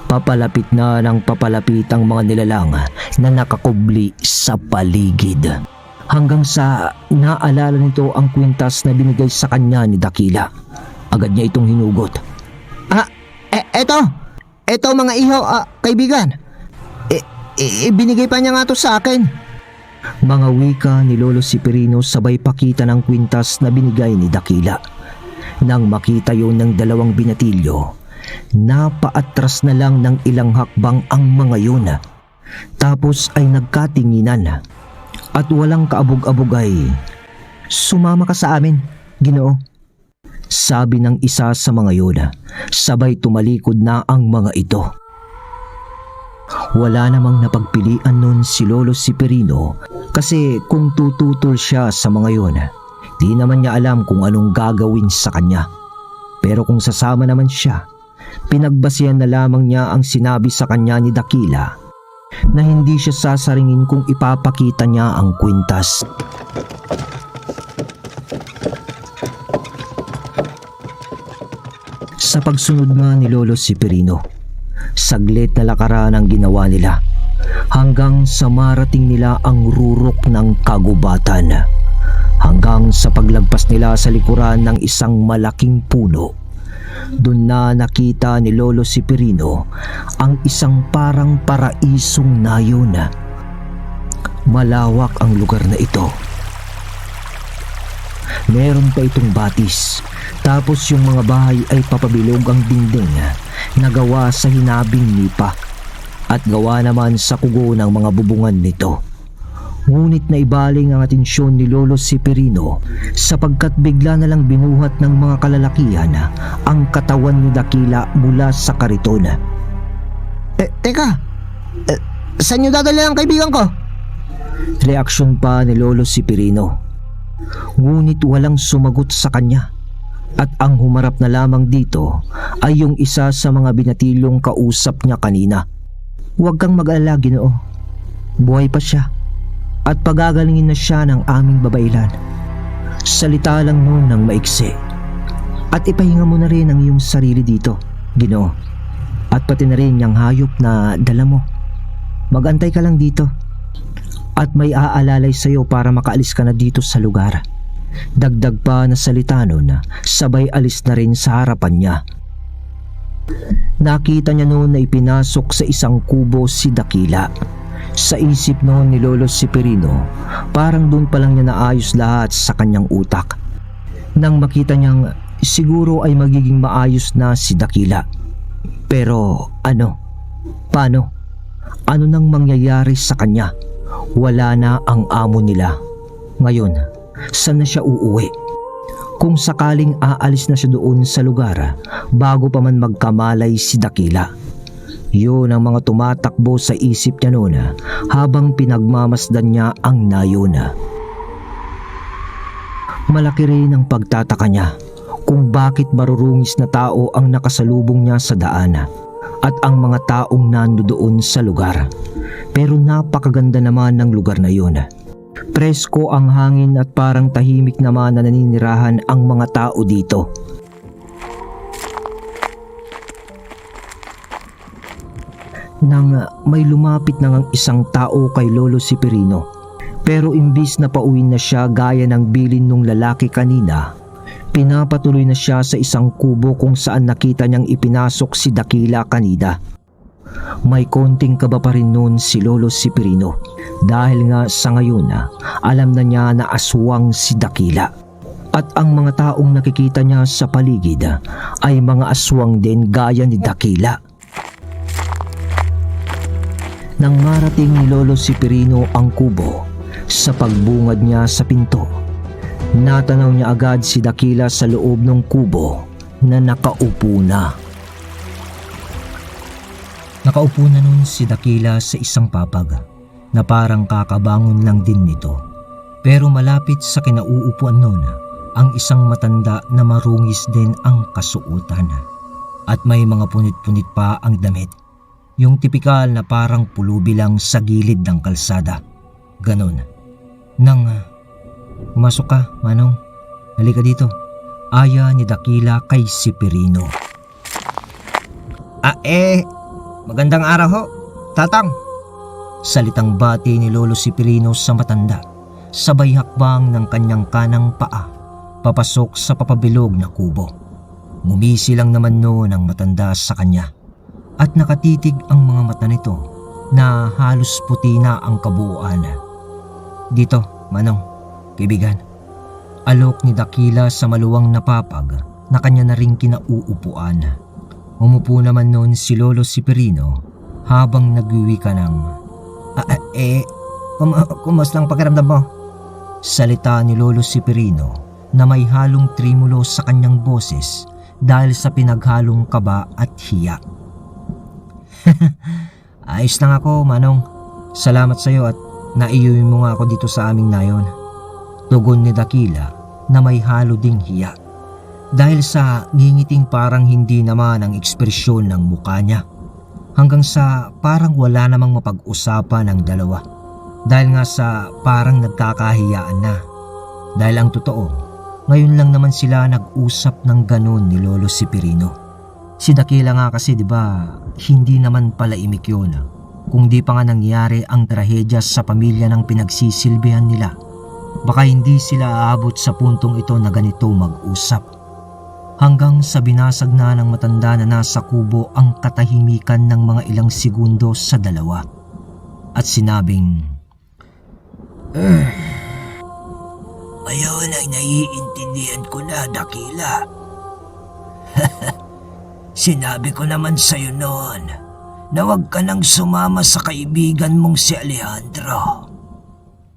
papalapit na ng papalapit ang mga nilalang na nakakubli sa paligid. Hanggang sa naalala nito ang kwintas na binigay sa kanya ni Dakila. Agad niya itong hinugot. Eto mga iho, kaibigan. Ibinigay pa niya nga to sa akin." Mga wika ni Lolo Severino sabay pakita ng kwintas na binigay ni Dakila. Nang makita yun ng dalawang binatilyo, napaatras na lang ng ilang hakbang ang mga yun. Tapos ay nagkatinginan. At walang kaabog-abog ay, "Sumama ka sa amin, Ginoo," sabi ng isa sa mga yun. Sabay tumalikod na ang mga ito. Wala namang napagpilian nun si Lolo Severino kasi kung tututol siya sa mga yun, di naman niya alam kung anong gagawin sa kanya. Pero kung sasama naman siya, pinagbasihan na lamang niya ang sinabi sa kanya ni Dakila na hindi siya sasaringin kung ipapakita niya ang kwintas. Sa pagsunod nga ni Lolo Severino, saglit na lakaran ang ginawa nila hanggang sa marating nila ang rurok ng kagubatan. Hanggang sa paglagpas nila sa likuran ng isang malaking puno, doon na nakita ni Lolo Severino ang isang parang paraisong nayon. Malawak ang lugar na ito. Meron pa itong batis, tapos yung mga bahay ay papabilog ang dingding na gawa sa hinabing nipa at gawa naman sa kugo ng mga bubungan nito. Ngunit naibaling ang atensyon ni Lolo Severino sapagkat bigla na lang binuhat ng mga kalalakihan ang katawan ni Dakila mula sa kariton. Teka, saan niyo dadala ang kaibigan ko?" Reaksyon pa ni Lolo Severino. Ngunit walang sumagot sa kanya, at ang humarap na lamang dito ay yung isa sa mga binatilyong kausap niya kanina. "Huwag kang mag-alala, Ginoo. Buhay pa siya at pagagalingin na siya ng aming babailan." Salita lang noon ng maiksi. "At ipahinga mo na rin ang iyong sarili dito, Ginoo, at pati na rin yung hayop na dala mo. Magantay ka lang dito at may aalalay sa iyo para makaalis ka na dito sa lugar." Dagdag pa na salita nun, sabay alis na rin sa harapan niya. Nakita niya noon na ipinasok sa isang kubo si Dakila. Sa isip noon ni Lolo Severino, parang doon pa lang niya naayos lahat sa kanyang utak. Nang makita niyang siguro ay magiging maayos na si Dakila. Pero ano? Paano? Ano nang mangyayari sa kanya? Wala na ang amo nila. Ngayon, saan na siya uuwi? Kung sakaling aalis na siya doon sa lugar bago pa man magkamalay si Dakila. Yun ang mga tumatakbo sa isip niya noon habang pinagmamasdan niya ang nayon. Malaki rin ang pagtataka niya kung bakit marurungis na tao ang nakasalubong niya sa daan at ang mga taong nandoon sa lugar. Pero napakaganda naman ng lugar na yun. Presko ang hangin at parang tahimik naman na naninirahan ang mga tao dito. Nang may lumapit na ngang isang tao kay Lolo Severino, pero imbis na pauwi na siya gaya ng bilin nung lalaki kanina, pinapatuloy na siya sa isang kubo kung saan nakita niyang ipinasok si Dakila kanina. May konting kaba pa rin noon si Lolo Severino dahil nga sa ngayon alam na niya na aswang si Dakila. At ang mga taong nakikita niya sa paligid ay mga aswang din gaya ni Dakila. Nang marating ni Lolo Severino ang kubo, sa pagbungad niya sa pinto, natanaw niya agad si Dakila sa loob ng kubo na nakaupo na. Nakaupo na nun si Dakila sa isang papag na parang kakabangon lang din nito. Pero malapit sa kinauupuan nun ang isang matanda na marungis din ang kasuotan. At may mga punit-punit pa ang damit. Yung tipikal na parang pulubi lang sa gilid ng kalsada. Ganon. Nang pumasok ka, Manong. Halika dito. Aya ni Dakila kay Severino. Magandang araw ho, Tatang. Salitang bati ni Lolo Severino sa matanda, sabay hakbang ng kanyang kanang paa, papasok sa papabilog na kubo. Ngumisi lang naman noon ang matanda sa kanya, at nakatitig ang mga mata nito na halos puti na ang kabuuan. Dito, Manong, kaibigan. Alok ni Dakila sa maluwang na papag na kanya na ring kinauupuan. Umupo naman noon si Lolo Severino habang nagwiwi ka ng kumusta ang pakiramdam mo? Salita ni Lolo Severino na may halong trimulo sa kanyang boses dahil sa pinaghalong kaba at hiya. Ayos lang ako, Manong. Salamat sa iyo at naiuwi mo nga ako dito sa aming nayon. Tugon ni Dakila na may halo ding hiya. Dahil sa ngingiting parang hindi naman ang ekspresyon ng mukha niya. Hanggang sa parang wala namang mapag-usapan ang dalawa. Dahil nga sa parang nagkakahiyaan na. Dahil ang totoo, ngayon lang naman sila nag-usap ng ganon ni Lolo Severino. Si Dakila nga kasi diba, hindi naman pala imik yun. Kung di pa nga nangyari ang trahedya sa pamilya ng pinagsisilbihan nila, baka hindi sila aabot sa puntong ito na ganito mag-usap. Hanggang sa binasag na ng matanda na nasa kubo ang katahimikan ng mga ilang segundo sa dalawa. At sinabing, "Ngayon ay naiintindihan ko na, Dakila. Sinabi ko naman sa'yo noon na huwag ka nang sumama sa kaibigan mong si Alejandro.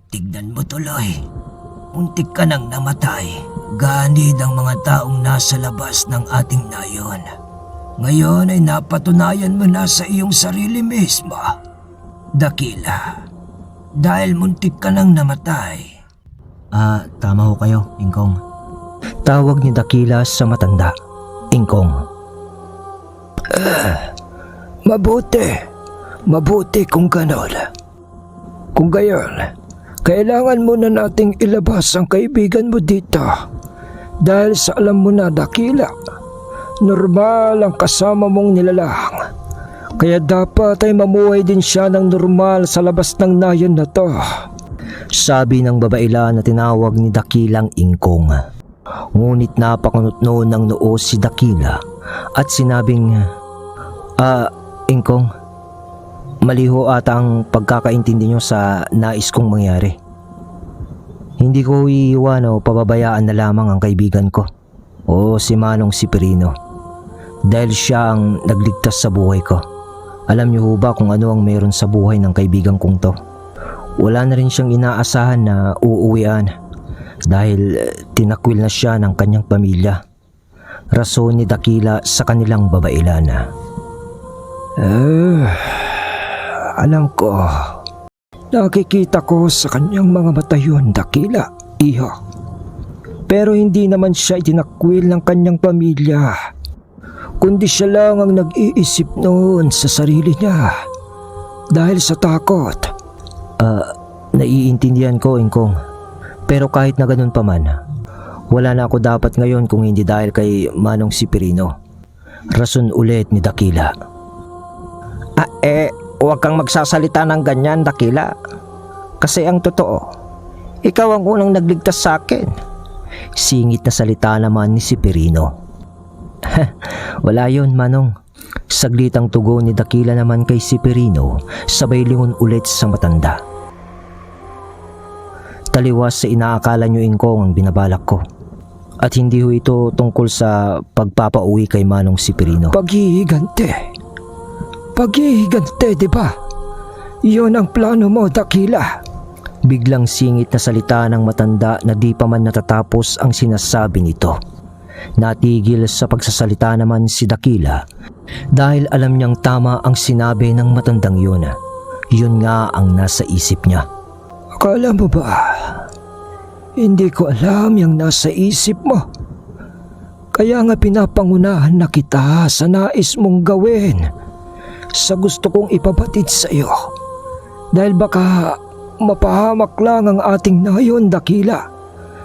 Tignan mo tuloy, muntik ka nang namatay. Ganid ang mga taong nasa labas ng ating nayon. Ngayon ay napatunayan mo na sa iyong sarili mismo, Dakila, dahil muntik ka nang namatay." Tama ho kayo, Ingkong. Tawag ni Dakila sa matanda, Ingkong. Mabuti kung ganon. Kung gayon, kailangan mo na nating ilabas ang kaibigan mo dito. Dahil sa alam mo na, Dakila, normal ang kasama mong nilalang. Kaya dapat ay mamuhay din siya ng normal sa labas ng nayon na to. Sabi ng babaila na tinawag ni Dakilang Ingkong. Ngunit napakunot noon ng noo si Dakila at sinabing, Ingkong, maliho ata ang pagkakaintindi nyo sa nais kong mangyari. Hindi ko iiwan o pababayaan na lamang ang kaibigan ko o si Manong Severino dahil siya ang nagligtas sa buhay ko. Alam niyo ho ba kung ano ang meron sa buhay ng kaibigan kong to? Wala na rin siyang inaasahan na uuwian dahil tinakwil na siya ng kanyang pamilya. Rason ni Dakila sa kanilang babailan. Alam ko. Nakikita ko sa kanyang mga mata yun, Dakila, iho. Pero hindi naman siya itinakwil ng kanyang pamilya, kundi siya lang ang nag-iisip noon sa sarili niya dahil sa takot. Naiintindihan ko, Ingkong. Pero kahit na ganun pa man, wala na ako dapat ngayon kung hindi dahil kay Manong Sipirino. Rason ulit ni Dakila. Huwag kang magsasalita ng ganyan, Dakila. Kasi ang totoo, ikaw ang unang nagligtas sa akin. Singit na salita naman ni Sipirino. Wala yun, Manong. Saglitang tugon ni Dakila naman kay Sipirino, sabay lingon ulit sa matanda. Taliwas sa inaakala nyo, Ingkong, ang binabalak ko. At hindi ho ito tungkol sa pagpapauwi kay Manong Sipirino. Paghihigante, di ba? Iyon ang plano mo, Dakila. Biglang singit na salita ng matanda na di pa man natatapos ang sinasabi nito. Natigil sa pagsasalita naman si Dakila dahil alam niyang tama ang sinabi ng matandang yun. Yun nga ang nasa isip niya. Akala mo ba? Hindi ko alam yung nasa isip mo. Kaya nga pinapangunahan na kita sa nais mong gawin, sa gusto kong ipabatid sa iyo. Dahil baka mapahamak lang ang ating nayon, Dakila,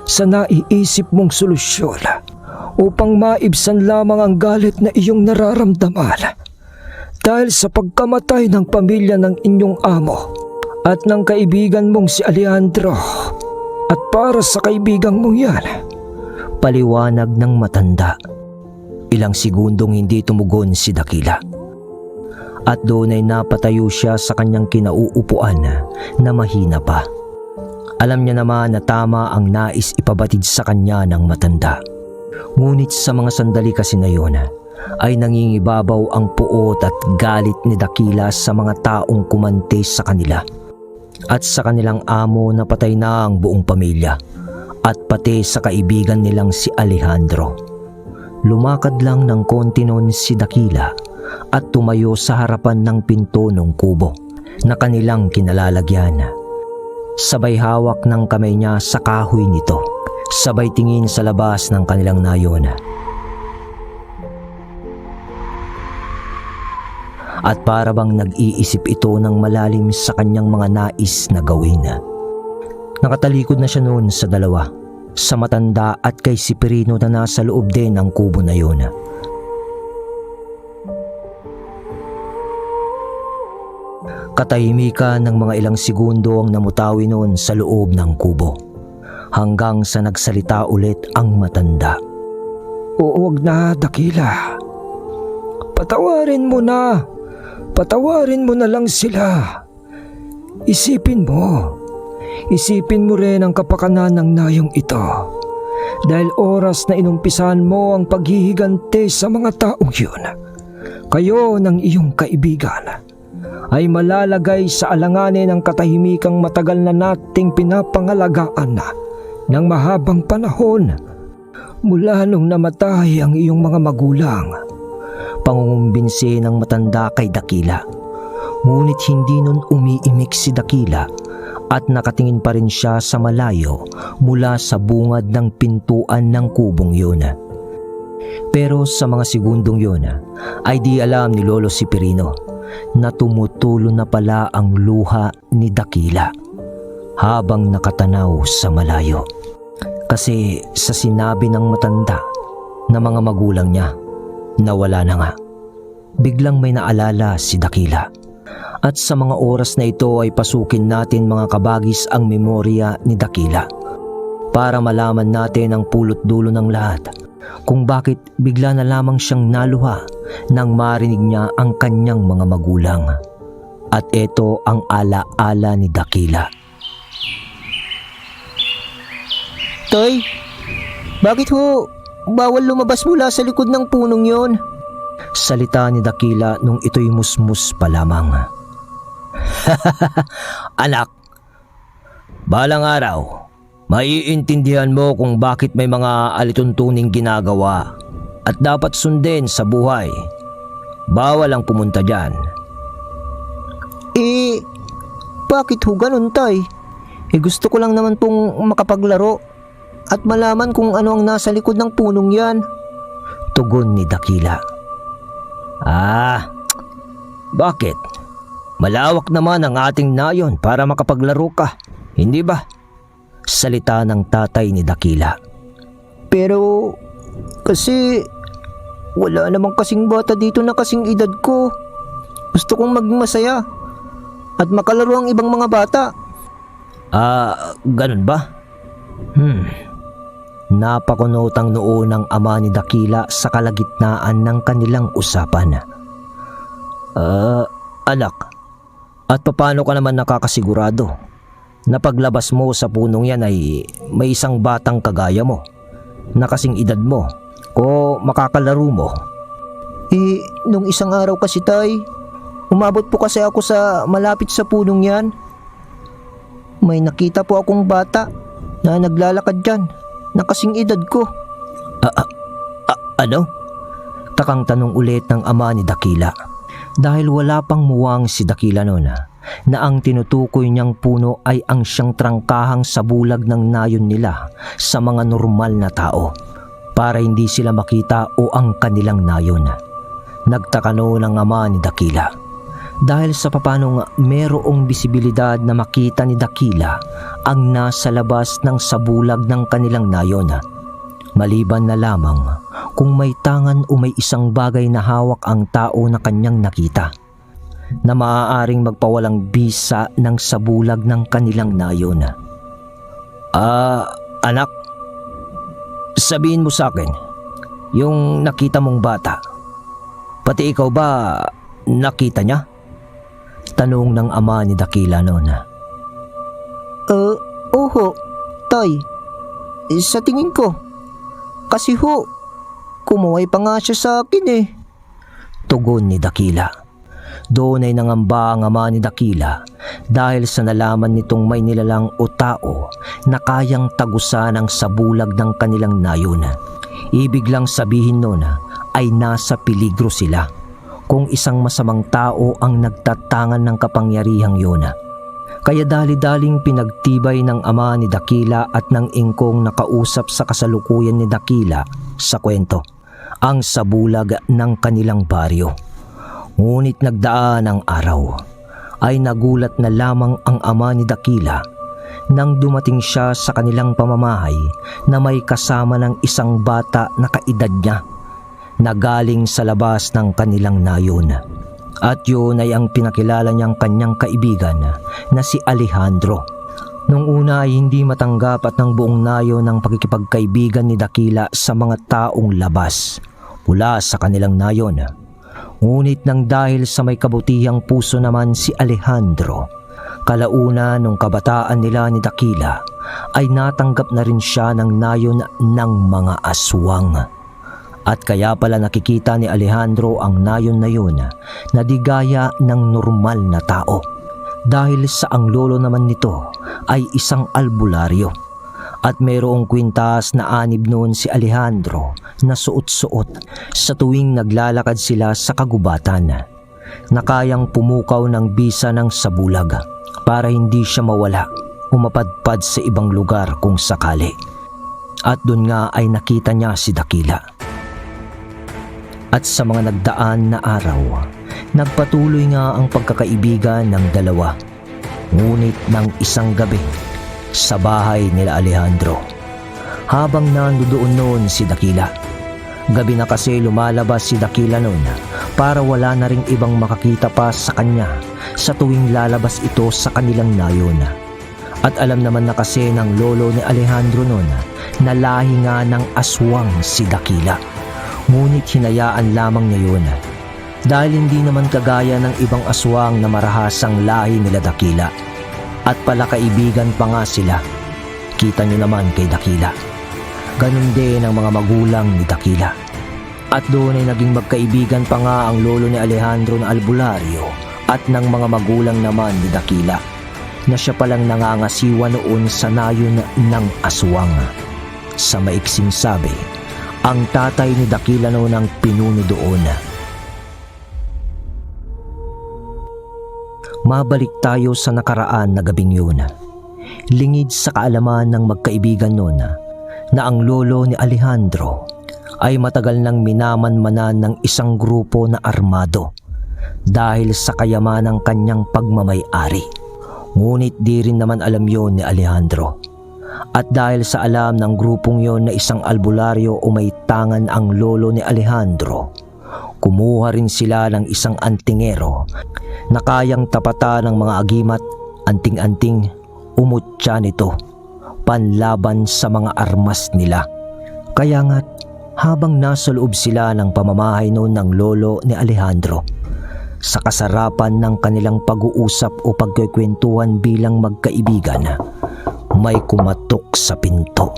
sa naiisip mong solusyon upang maibsan lamang ang galit na iyong nararamdaman dahil sa pagkamatay ng pamilya ng inyong amo at ng kaibigan mong si Alejandro. At para sa kaibigang mong yan, paliwanag ng matanda. Ilang segundong hindi tumugon si Dakila. At doon ay napatayo siya sa kanyang kinauupuan na mahina pa. Alam niya naman na tama ang nais ipabatid sa kanya ng matanda. Ngunit sa mga sandali kasi na yun, ay nangingibabaw ang puot at galit ni Dakila sa mga taong kumante sa kanila. At sa kanilang amo na patay na ang buong pamilya at pati sa kaibigan nilang si Alejandro. Lumakad lang ng konti noon si Dakila at tumayo sa harapan ng pinto ng kubo na kanilang kinalalagyan. Sabay hawak ng kamay niya sa kahoy nito, sabay tingin sa labas ng kanilang nayon. At para bang nag-iisip ito ng malalim sa kanyang mga nais na gawin. Nakatalikod na siya noon sa dalawa, sa matanda at kay Sipirino na nasa loob din ng kubo na yun. Katahimikan ng mga ilang segundo ang namutawi noon sa loob ng kubo, hanggang sa nagsalita ulit ang matanda. Huwag na, Dakila. Patawarin mo na. Patawarin mo na lang sila. Isipin mo rin ang kapakanan ng nayong ito. Dahil oras na inumpisan mo ang paghihigante sa mga taong yun, kayo ng iyong kaibigan ay malalagay sa alanganin ang katahimikang matagal na nating pinapangalagaan ng mahabang panahon mula nung namatay ang iyong mga magulang. Pangungumbinsi ng matanda kay Dakila. Ngunit hindi nun umiimik si Dakila at nakatingin pa rin siya sa malayo mula sa bungad ng pintuan ng kubong yun. Pero sa mga segundong yun ay di alam ni Lolo Sipirino na tumutulo na pala ang luha ni Dakila habang nakatanaw sa malayo. Kasi sa sinabi ng matanda na mga magulang niya, nawala na nga. Biglang may naalala si Dakila. At sa mga oras na ito ay pasukin natin mga kabagis ang memorya ni Dakila para malaman natin ang pulot dulo ng lahat kung bakit bigla na lamang siyang naluha nang marinig niya ang kanyang mga magulang. At ito ang ala-ala ni Dakila. Toy, bakit ho bawal lumabas mula sa likod ng punong yon? Salita ni Dakila nung ito'y musmus pa lamang. Anak, balang araw, maiintindihan mo kung bakit may mga alituntuning ginagawa at dapat sundin sa buhay. Bawal ang pumunta dyan. Bakit ho ganun, Tay? Gusto ko lang naman pong makapaglaro. at malaman kung ano ang nasa likod ng punong yan. Tugon ni Dakila. Bakit? Malawak naman ang ating nayon para makapaglaro ka, hindi ba? Salita ng tatay ni Dakila. Pero kasi wala namang kasing bata dito na kasing edad ko. Gusto kong maging masaya at makalaro ang ibang mga bata. Ganun ba? Napakunotang noo ng ama ni Dakila sa kalagitnaan ng kanilang usapan. Anak, at paano ka naman nakakasigurado na paglabas mo sa punong yan ay may isang batang kagaya mo, na kasing edad mo, o makakalaro mo? Nung isang araw kasi tay, umabot po kasi ako sa malapit sa punong yan. May nakita po akong bata na naglalakad dyan, na kasing edad ko. Ano? Takang tanong ulit ng ama ni Dakila. Dahil wala pang muwang si Dakila noon na ang tinutukoy niyang puno ay ang siyang trangkahang sa bulag ng nayon nila sa mga normal na tao para hindi sila makita o ang kanilang nayon. Nagtaka noon ang ama ni Dakila dahil sa papanong merong bisibilidad na makita ni Dakila ang nasa labas ng sabulag ng kanilang nayon. Maliban na lamang kung may tangan o may isang bagay na hawak ang tao na kanyang nakita na maaaring magpawalang bisa ng sabulag ng kanilang nayon. Anak, sabihin mo sa akin, yung nakita mong bata, pati ikaw ba nakita niya? Tanong ng ama ni Dakila noon. Oho, tay. Sa tingin ko. Kasi kumuhay pa nga siya sa akin eh. Tugon ni Dakila. Doon ay nangamba ang ama ni Dakila dahil sa nalaman nitong may nilalang o tao na kayang tagusan ang sabulag ng kanilang nayon. Ibig lang sabihin noon ay nasa peligro sila kung isang masamang tao ang nagtatangan ng kapangyarihang yun. Kaya dali-daling pinagtibay ng ama ni Dakila at ng ingkong nakausap sa kasalukuyan ni Dakila sa kwento ang sabulag ng kanilang baryo. Ngunit nagdaan ang araw ay nagulat na lamang ang ama ni Dakila nang dumating siya sa kanilang pamamahay na may kasama ng isang bata na kaedad niya na galing sa labas ng kanilang nayon. At yun ay ang pinakilala niyang kanyang kaibigan na si Alejandro. Nung una ay hindi matanggap at ng buong nayon ng pagkikipagkaibigan ni Dakila sa mga taong labas mula sa kanilang nayon. Ngunit nang dahil sa may kabutihang puso naman si Alejandro, kalauna nung kabataan nila ni Dakila ay natanggap na rin siya ng nayon ng mga aswang. At kaya pala nakikita ni Alejandro ang nayon na yun na di gaya ng normal na tao. Dahil sa ang lolo naman nito ay isang albularyo. At mayroong kwintas na anib noon si Alejandro na suot-suot sa tuwing naglalakad sila sa kagubatan na kayang pumukaw ng bisa ng sabulag para hindi siya mawala o mapadpad sa ibang lugar kung sakali. At doon nga ay nakita niya si Dakila. At sa mga nagdaan na araw, nagpatuloy nga ang pagkakaibigan ng dalawa. Ngunit ng isang gabi, sa bahay nila Alejandro, habang nandoon noon si Dakila. Gabi na kasi lumalabas si Dakila noon para wala na ring ibang makakita pa sa kanya sa tuwing lalabas ito sa kanilang nayon. At alam naman na kasi ng lolo ni Alejandro noon na lahi nga ng aswang si Dakila. Ngunit hinayaan lamang niya yun dahil hindi naman kagaya ng ibang aswang na marahasang lahi nila Dakila. At pala kaibigan pa nga sila. Kita niyo naman kay Dakila. Ganun din ang mga magulang ni Dakila. At doon ay naging magkaibigan pa nga ang lolo ni Alejandro na albularyo at ng mga magulang naman ni Dakila na siya palang nangangasiwa noon sa nayon ng aswang. Sa maiksing sabi, ang tatay ni Dakila noon ang pinuno doon. Mabalik tayo sa nakaraan na gabing yun. Lingid sa kaalaman ng magkaibigan noon na ang lolo ni Alejandro ay matagal nang minamanmanan ng isang grupo na armado dahil sa kayamanang kanyang pagmamay-ari. Ngunit di rin naman alam yon ni Alejandro. At dahil sa alam ng grupong yon na isang albularyo o may tangan ang lolo ni Alejandro, kumuha rin sila ng isang antingero na kayang tapatan ng mga agimat, anting-anting, umutya nito panlaban sa mga armas nila. Kaya nga't habang nasa loob sila ng pamamahay noon ng lolo ni Alejandro, sa kasarapan ng kanilang pag-uusap o pagkikwentuhan bilang magkaibigan, may kumatok sa pinto.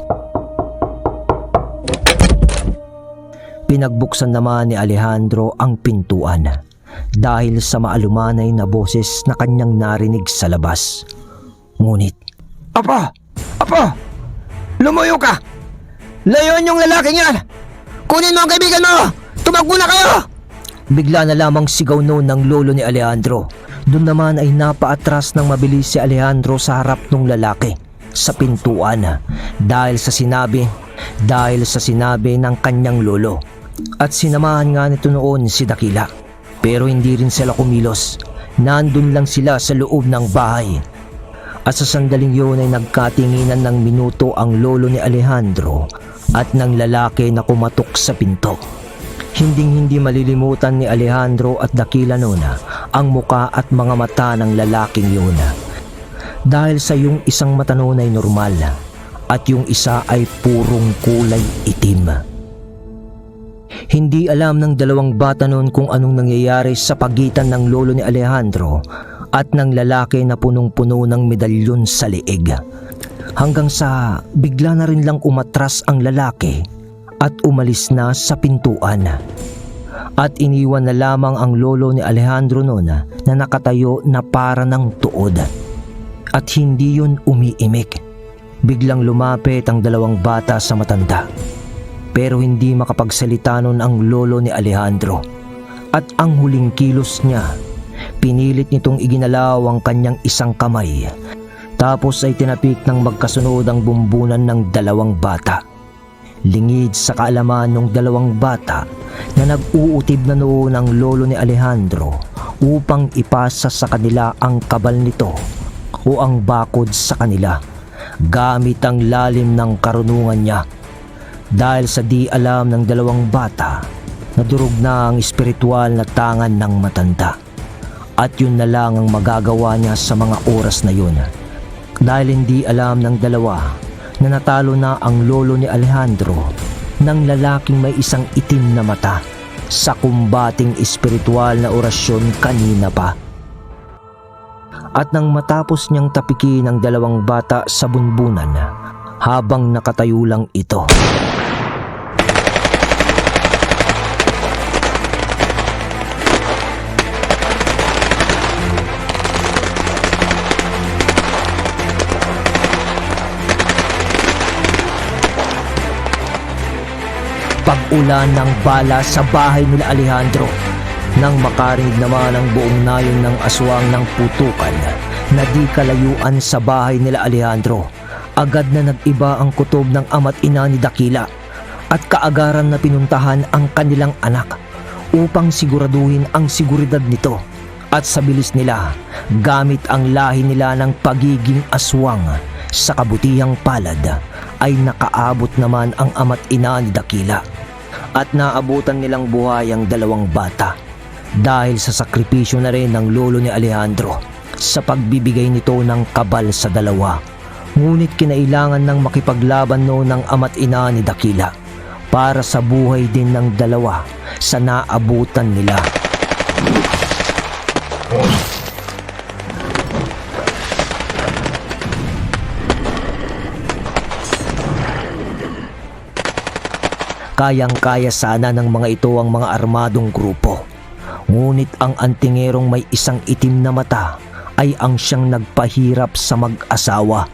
Pinagbuksan naman ni Alejandro ang pintuan dahil sa maalumanay na boses na kanyang narinig sa labas. Ngunit, Apa! Apa! Lumayo ka! Layon yung lalaking yan! Kunin mo ang kaibigan mo! Tumakbo na kayo! bigla na lamang sigaw noon ng lolo ni Alejandro. Doon naman ay napaatras ng mabilis si Alejandro sa harap ng lalaki sa pintuan dahil sa sinabi ng kanyang lolo. At sinamahan nga nito noon si Dakila. Pero hindi rin sila kumilos. Nandun lang sila sa loob ng bahay. At sa sandaling yun ay nagkatinginan ng minuto ang lolo ni Alejandro at ng lalaki na kumatok sa pinto. Hinding-hindi malilimutan ni Alejandro at Dakila noon ang muka at mga mata ng lalaking yun. Dahil sa yung isang mata noon ay normal at yung isa ay purong kulay itim. Hindi alam ng dalawang bata noon kung anong nangyayari sa pagitan ng lolo ni Alejandro at ng lalaki na punong-puno ng medalyon sa leeg. Hanggang sa bigla na rin lang umatras ang lalaki at umalis na sa pintuan. At iniwan na lamang ang lolo ni Alejandro noon na nakatayo na para ng tuod. At hindi yun umiimik. Biglang lumapit ang dalawang bata sa matanda. Pero hindi makapagsalita noon ang lolo ni Alejandro. At ang huling kilos niya, pinilit nitong iginalaw ang kanyang isang kamay. Tapos ay tinapik ng magkasunod ang bumbunan ng dalawang bata. Lingid sa kaalaman ng dalawang bata na nag-uutib na noon ang lolo ni Alejandro upang ipasa sa kanila ang kabal nito o ang bakod sa kanila gamit ang lalim ng karunungan niya. Dahil sa di alam ng dalawang bata, nadurog na ang espiritual na tangan ng matanda. At yun na lang ang magagawa niya sa mga oras na yun. Dahil hindi alam ng dalawa na natalo na ang lolo ni Alejandro ng lalaking may isang itim na mata sa kumbating espiritual na orasyon kanina pa. At nang matapos niyang tapikin ang dalawang bata sa bunbunan habang nakatayo lang ito, pag-ulan ng bala sa bahay nila Alejandro. Nang makarinig naman ang buong nayon ng aswang ng putukan na di kalayuan sa bahay nila Alejandro, agad na nag-iba ang kutob ng ama't ina ni Dakila at kaagaran na pinuntahan ang kanilang anak upang siguraduhin ang seguridad nito. At sa bilis nila, gamit ang lahi nila ng pagiging aswang sa kabutihang palad, ay nakaabot naman ang ama't ina ni Dakila at naabutan nilang buhay ang dalawang bata dahil sa sakripisyo na rin ng lolo ni Alejandro sa pagbibigay nito ng kabal sa dalawa. Ngunit kinailangan ng makipaglaban noon ng ama't ina ni Dakila para sa buhay din ng dalawa sa naabutan nila. Kayang-kaya sana ng mga ito ang mga armadong grupo. Ngunit ang antingerong may isang itim na mata ay ang siyang nagpahirap sa mag-asawa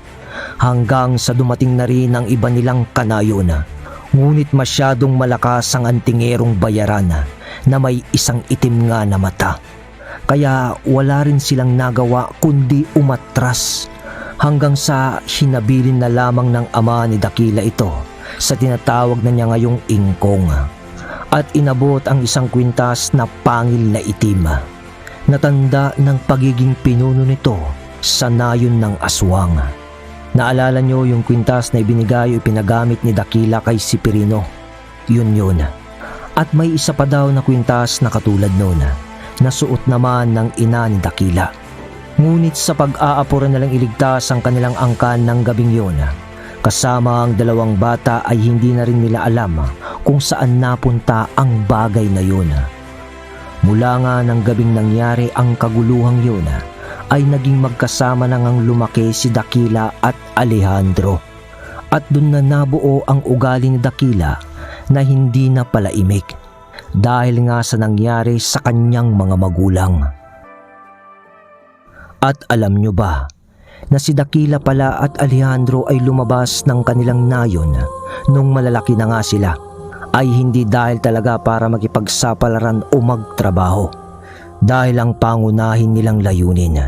hanggang sa dumating na rin ang iba nilang kanayon. Ngunit masyadong malakas ang antingerong bayaran na may isang itim nga na mata. Kaya wala rin silang nagawa kundi umatras hanggang sa hinabilin na lamang ng ama ni Dakila ito sa tinatawag na niya ngayong ingkong at inabot ang isang kwintas na pangil na itim na tanda ng pagiging pinuno nito sa nayon ng aswang. Naalala niyo yung kwintas na ibinigay o ipinagamit ni Dakila kay Sipirino? Yun. At may isa pa daw na kwintas na katulad noon na suot naman ng ina ni Dakila. Ngunit sa pag-aapura nilang iligtas ang kanilang angkan ng gabing yun, kasama ang dalawang bata ay hindi na rin nila alam kung saan napunta ang bagay na yun. Mula nga ng gabing nangyari ang kaguluhang yun, ay naging magkasama na ngang lumaki si Dakila at Alejandro. At dun na nabuo ang ugali ni Dakila na hindi na palaimik dahil nga sa nangyari sa kanyang mga magulang. At alam nyo ba na si Dakila pala at Alejandro ay lumabas ng kanilang nayon nung malalaki na nga sila ay hindi dahil talaga para makipagsapalaran o magtrabaho, dahil ang pangunahin nilang layunin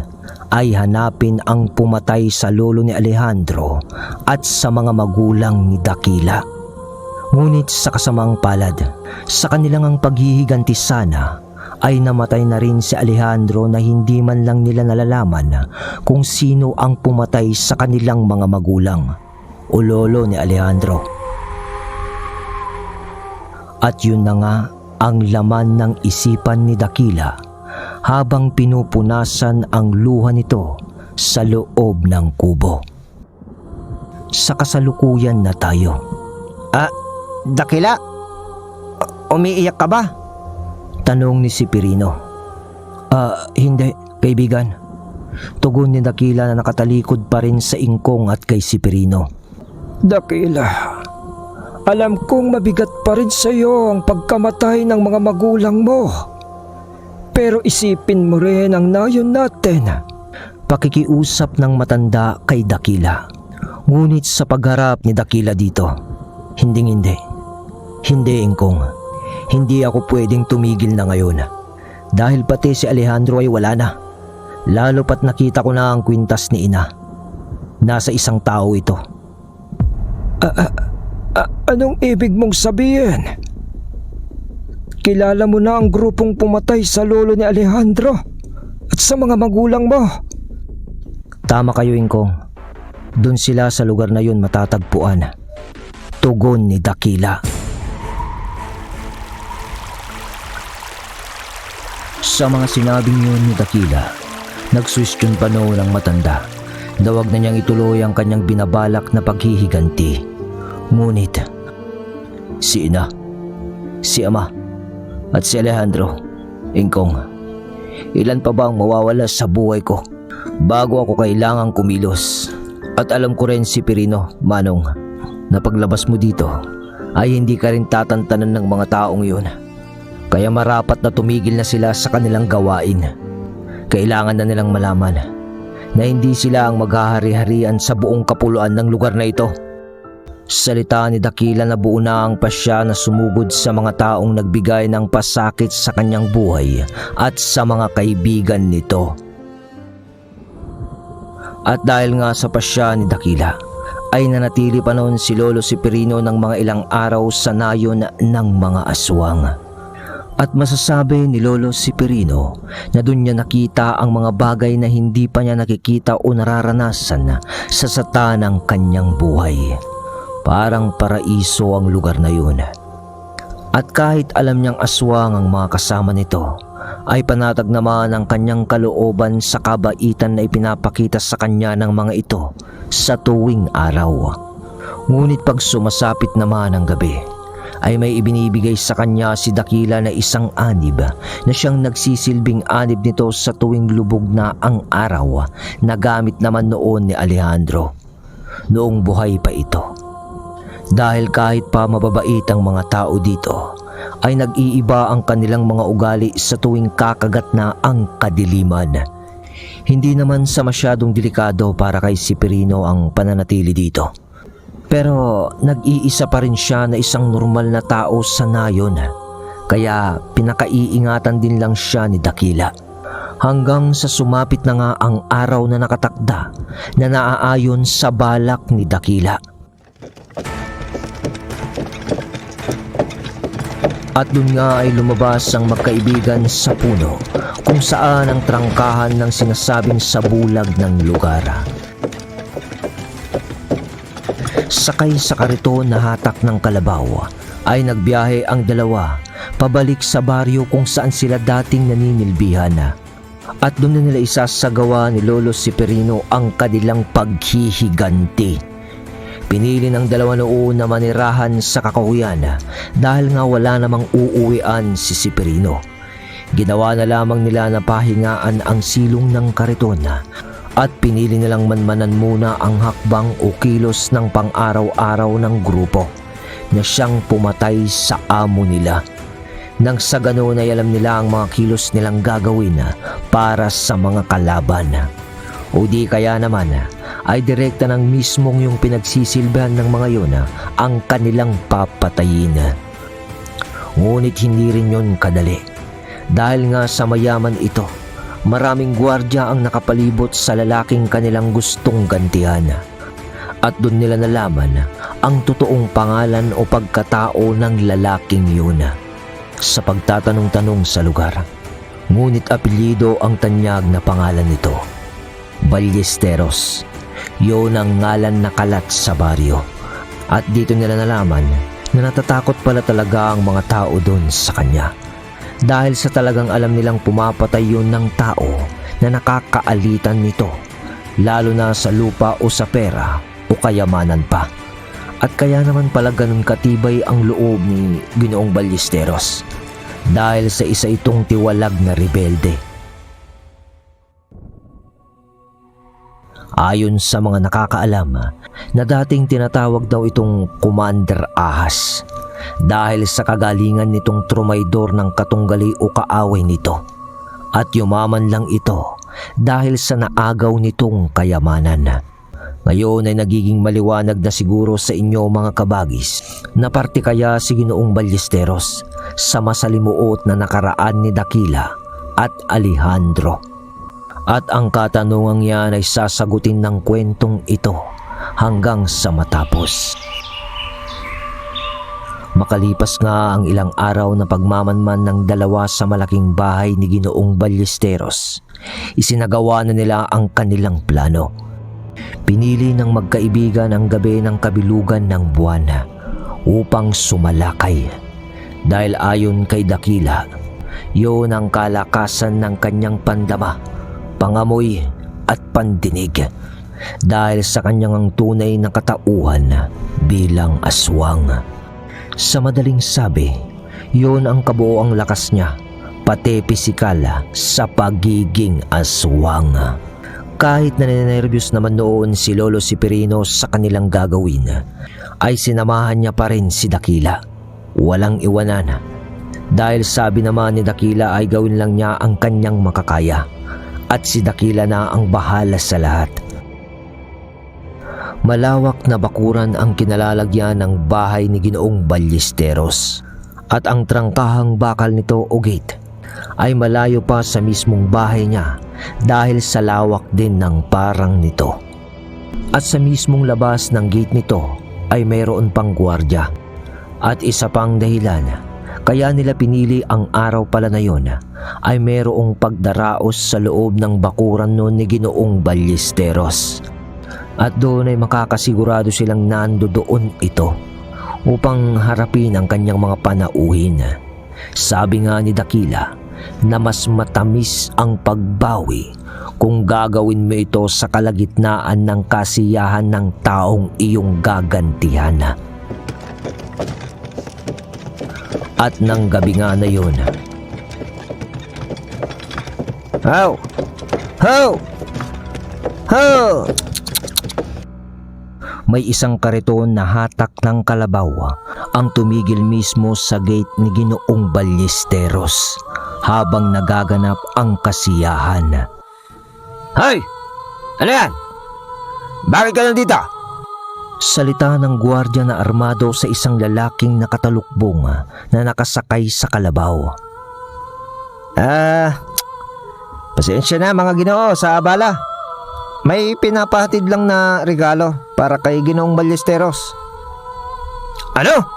ay hanapin ang pumatay sa lolo ni Alejandro at sa mga magulang ni Dakila. Ngunit sa kasamang palad, sa kanilang ang paghihiganti sana ay namatay na rin si Alejandro na hindi man lang nila nalalaman kung sino ang pumatay sa kanilang mga magulang o lolo ni Alejandro. At yun na nga ang laman ng isipan ni Dakila habang pinupunasan ang luha nito sa loob ng kubo. Sa kasalukuyan na tayo. Dakila, umiiyak ka ba? Tanong ni Sipirino. Hindi, kaibigan. Tugon ni Dakila na nakatalikod pa rin sa ingkong at kay Sipirino. Dakila, alam kong mabigat pa rin sa iyo ang pagkamatay ng mga magulang mo. Pero isipin mo rin ang nayon natin. Pakikiusap ng matanda kay Dakila. Ngunit sa pagharap ni Dakila dito, hindi, ingkong. Hindi ako pwedeng tumigil na ngayon. Dahil pati si Alejandro ay wala na. Lalo pat nakita ko na ang kwintas ni ina. Nasa isang tao ito. Anong ibig mong sabihin? Kilala mo na ang grupong pumatay sa lolo ni Alejandro at sa mga magulang mo? Tama kayo, ingkong. Doon sila sa lugar na yun matatagpuan. Tugon ni Dakila. Sa mga sinabing yun ni Dakila, nagsusyon pa noon ang matanda. Dawag na niyang ituloy ang kanyang binabalak na paghihiganti. Ngunit, si ina, si ama, at si Alejandro, ingkong, ilan pa ba ang mawawala sa buhay ko bago ako kailangang kumilos? At alam ko rin si Pirino, Manong, na paglabas mo dito ay hindi ka rin tatantanan ng mga taong yun. Kaya marapat na tumigil na sila sa kanilang gawain. Kailangan na nilang malaman na hindi sila ang maghahari-harian sa buong kapuluan ng lugar na ito. Salita ni Dakila na buo na ang pasya na sumugod sa mga taong nagbigay ng pasakit sa kanyang buhay at sa mga kaibigan nito. At dahil nga sa pasya ni Dakila, ay nanatili pa noon si Lolo Sipirino ng mga ilang araw sa nayon ng mga aswang. At masasabi ni Lolo Sipirino na doon niya nakita ang mga bagay na hindi pa niya nakikita o nararanasan sa sata ng kanyang buhay. Parang paraiso ang lugar na yun. At kahit alam niyang aswang ang mga kasama nito, ay panatag naman ang kanyang kalooban sa kabaitan na ipinapakita sa kanya ng mga ito sa tuwing araw. Ngunit pag sumasapit naman ang gabi, ay may ibinibigay sa kanya si Dakila na isang anib na siyang nagsisilbing anib nito sa tuwing lubog na ang araw na gamit naman noon ni Alejandro noong buhay pa ito. Dahil kahit pa mababait ang mga tao dito, ay nag-iiba ang kanilang mga ugali sa tuwing kakagat na ang kadiliman. Hindi naman sa masyadong delikado para kay Sipirino ang pananatili dito. Pero nag-iisa pa rin siya na isang normal na tao sa nayon. Kaya pinakaiingatan din lang siya ni Dakila. Hanggang sa sumapit na nga ang araw na nakatakda na naaayon sa balak ni Dakila. At dun nga ay lumabas ang magkaibigan sa puno kung saan ang trangkahan ng sinasabing sa bulag ng lugar. Sakay sa kariton na hatak ng kalabaw ay nagbiyahe ang dalawa pabalik sa baryo kung saan sila dating naninilbihan. At doon na nila isasagawa ni Lolo Severino ang kanilang paghihiganti. Pinili ng dalawa noon na manirahan sa kakahuyan dahil nga wala namang uuwian si Severino. Ginawa na lamang nila na pahingaan ang silong ng kariton at pinili nilang manmanan muna ang hakbang o kilos ng pang-araw-araw ng grupo na siyang pumatay sa amo nila. Nang sa ganoon ay alam nila ang mga kilos nilang gagawin para sa mga kalaban. O di kaya naman ay direkta ng mismong yung pinagsisilbihan ng mga yun ang kanilang papatayin. Ngunit hindi rin yun kadali dahil nga sa mayaman ito, maraming gwardya ang nakapalibot sa lalaking kanilang gustong gantihan. At doon nila nalaman ang totoong pangalan o pagkatao ng lalaking yun. Sa pagtatanong-tanong sa lugar, ngunit apelyido ang tanyag na pangalan nito, Ballesteros. Yun ang ngalan na kalat sa baryo. At dito nila nalaman na natatakot pala talaga ang mga tao doon sa kanya. Dahil sa talagang alam nilang pumapatay yun ng tao na nakakaalitan nito, lalo na sa lupa o sa pera o kayamanan pa. At kaya naman pala ganun katibay ang loob ni Ginoong Ballesteros dahil sa isa itong tiwalag na rebelde. Ayon sa mga nakakaalam na dating tinatawag daw itong Commander Ahas dahil sa kagalingan nitong trumaydor ng katunggali o kaaway nito, at yumaman lang ito dahil sa naagaw nitong kayamanan. Ngayon ay nagiging maliwanag na siguro sa inyo mga kabagis na parte kaya si Ginoong Ballesteros sa masalimuot na nakaraan ni Dakila at Alejandro. At ang katanungang yan ay sasagutin ng kwentong ito hanggang sa matapos. Makalipas nga ang ilang araw na pagmamanman ng dalawa sa malaking bahay ni Ginoong Ballesteros, isinagawa na nila ang kanilang plano. Pinili ng magkaibigan ang gabi ng kabilugan ng buwan upang sumalakay. Dahil ayon kay Dakila, yun ang kalakasan ng kanyang pandama, pangamoy at pandinig dahil sa kanyang ang tunay na katauhan bilang aswang. Sa madaling sabi, yun ang kabuoang lakas niya, pati pisikal sa pagiging aswang. Kahit naninervyos naman noon si Lolo Severino sa kanilang gagawin, ay sinamahan niya pa rin si Dakila. Walang iwanan. Dahil sabi naman ni Dakila ay gawin lang niya ang kanyang makakaya at si Dakila na ang bahala sa lahat. Malawak na bakuran ang kinalalagyan ng bahay ni Ginoong Ballesteros at ang trangkahang bakal nito o gate ay malayo pa sa mismong bahay niya dahil sa lawak din ng parang nito. At sa mismong labas ng gate nito ay mayroon pang gwardya. At isa pang dahilan kaya nila pinili ang araw pala na yon ay mayroong pagdaraos sa loob ng bakuran noon ni Ginoong Ballesteros. At doon ay makakasigurado silang nandoon ito upang harapin ang kanyang mga panauhin. Sabi nga ni Dakila na mas matamis ang pagbawi kung gagawin mo ito sa kalagitnaan ng kasiyahan ng taong iyong gagantihan. At nang gabi nga na yun, How! How! How! may isang kariton na hatak ng kalabaw ang tumigil mismo sa gate ni Ginoong Ballesteros habang nagaganap ang kasiyahan. Hoy! Ano yan? Bakit ka nandito? Salita ng gwardya na armado sa isang lalaking nakatalukbong na nakasakay sa kalabaw. Pasensya na mga Ginoo sa abala. May pinapahatid lang na regalo para kay Ginoong Ballesteros. Ano?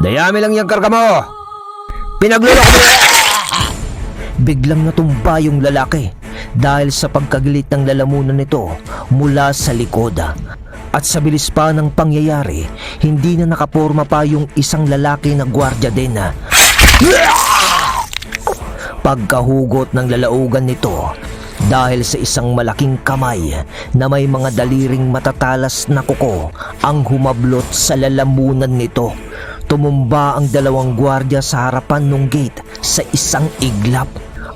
Dayami lang yung karga mo! Pinaglulok mo! Biglang natumba yung lalaki dahil sa pagkagilit ng lalamunan nito mula sa likod. At sa bilis pa ng pangyayari, hindi na nakaporma pa yung isang lalaki na gwardya din. Pagkahugot ng lalaugan nito, dahil sa isang malaking kamay na may mga daliring matatalas na kuko ang humablot sa lalamunan nito, tumumba ang dalawang gwardya sa harapan ng gate sa isang iglap.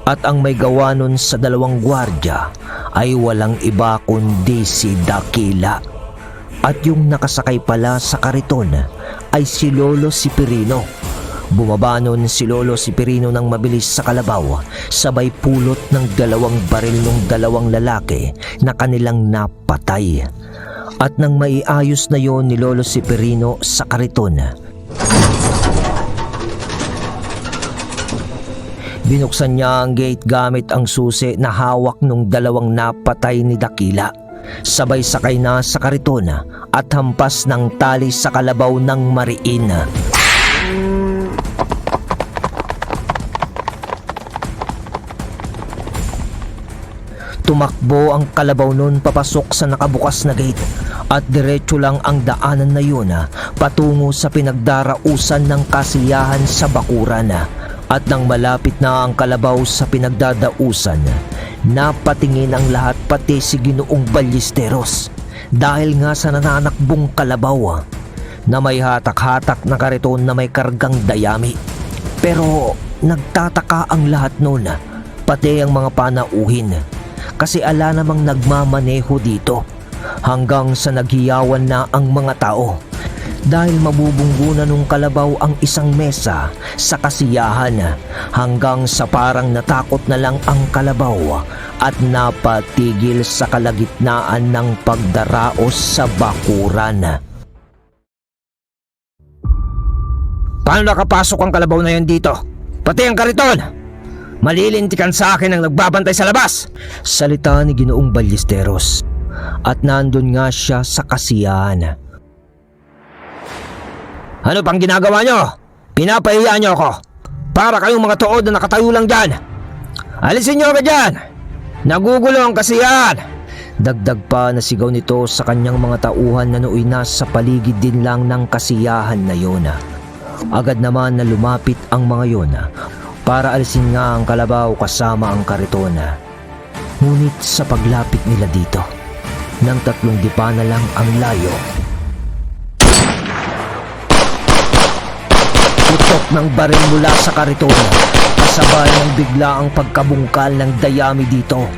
At ang may gawa nun sa dalawang gwardya ay walang iba kundi si Dakila. At yung nakasakay pala sa kariton ay si Lolo Sipirino. Bumaba nun si Lolo Sipirino ng mabilis sa kalabaw, sabay pulot ng dalawang baril ng dalawang lalaki na kanilang napatay. At nang maiayos na yon ni Lolo Sipirino sa kariton, binuksan niya ang gate gamit ang susi na hawak ng dalawang napatay ni Dakila. Sabay sakay na sa kariton at hampas ng tali sa kalabaw ng mariin. Tumakbo ang kalabaw nun papasok sa nakabukas na gate at diretso lang ang daanan na yun patungo sa pinagdarausan ng kasiyahan sa bakuran. At nang malapit na ang kalabaw sa pinagdadausan, napatingin ang lahat pati si Ginoong Ballesteros dahil nga sa nananakbong kalabaw na may hatak-hatak na kariton na may kargang dayami. Pero nagtataka ang lahat nun, pati ang mga panauhin, kasi ala namang nagmamaneho dito hanggang sa naghiyawan na ang mga tao. Dahil mabubunggunan ng kalabaw ang isang mesa sa kasiyahan hanggang sa parang natakot na lang ang kalabaw at napatigil sa kalagitnaan ng pagdaraos sa bakuran. Paano nakapasok ang kalabaw na yan dito? Pati ang kariton! Malilintikan sa akin ang nagbabantay sa labas! Salita ni Ginoong Ballesteros. At nandun nga siya sa kasiyahan. Ano pang ginagawa nyo? Pinapahiya nyo ako. Para kayong mga tuod na nakatayo lang dyan. Alisin nyo ka dyan. Nagugulo ang kasiyahan. Dagdag pa na sigaw nito sa kanyang mga tauhan na nooy nasa paligid din lang ng kasiyahan na yun. Agad naman na lumapit ang mga yun para alisin nga ang kalabaw kasama ang kariton. Ngunit sa paglapit nila dito, ng 3 dipa na lang ang layo, putok ng baril mula sa kariton, kasabay ng bigla ang pagkabungkal ng dayami dito.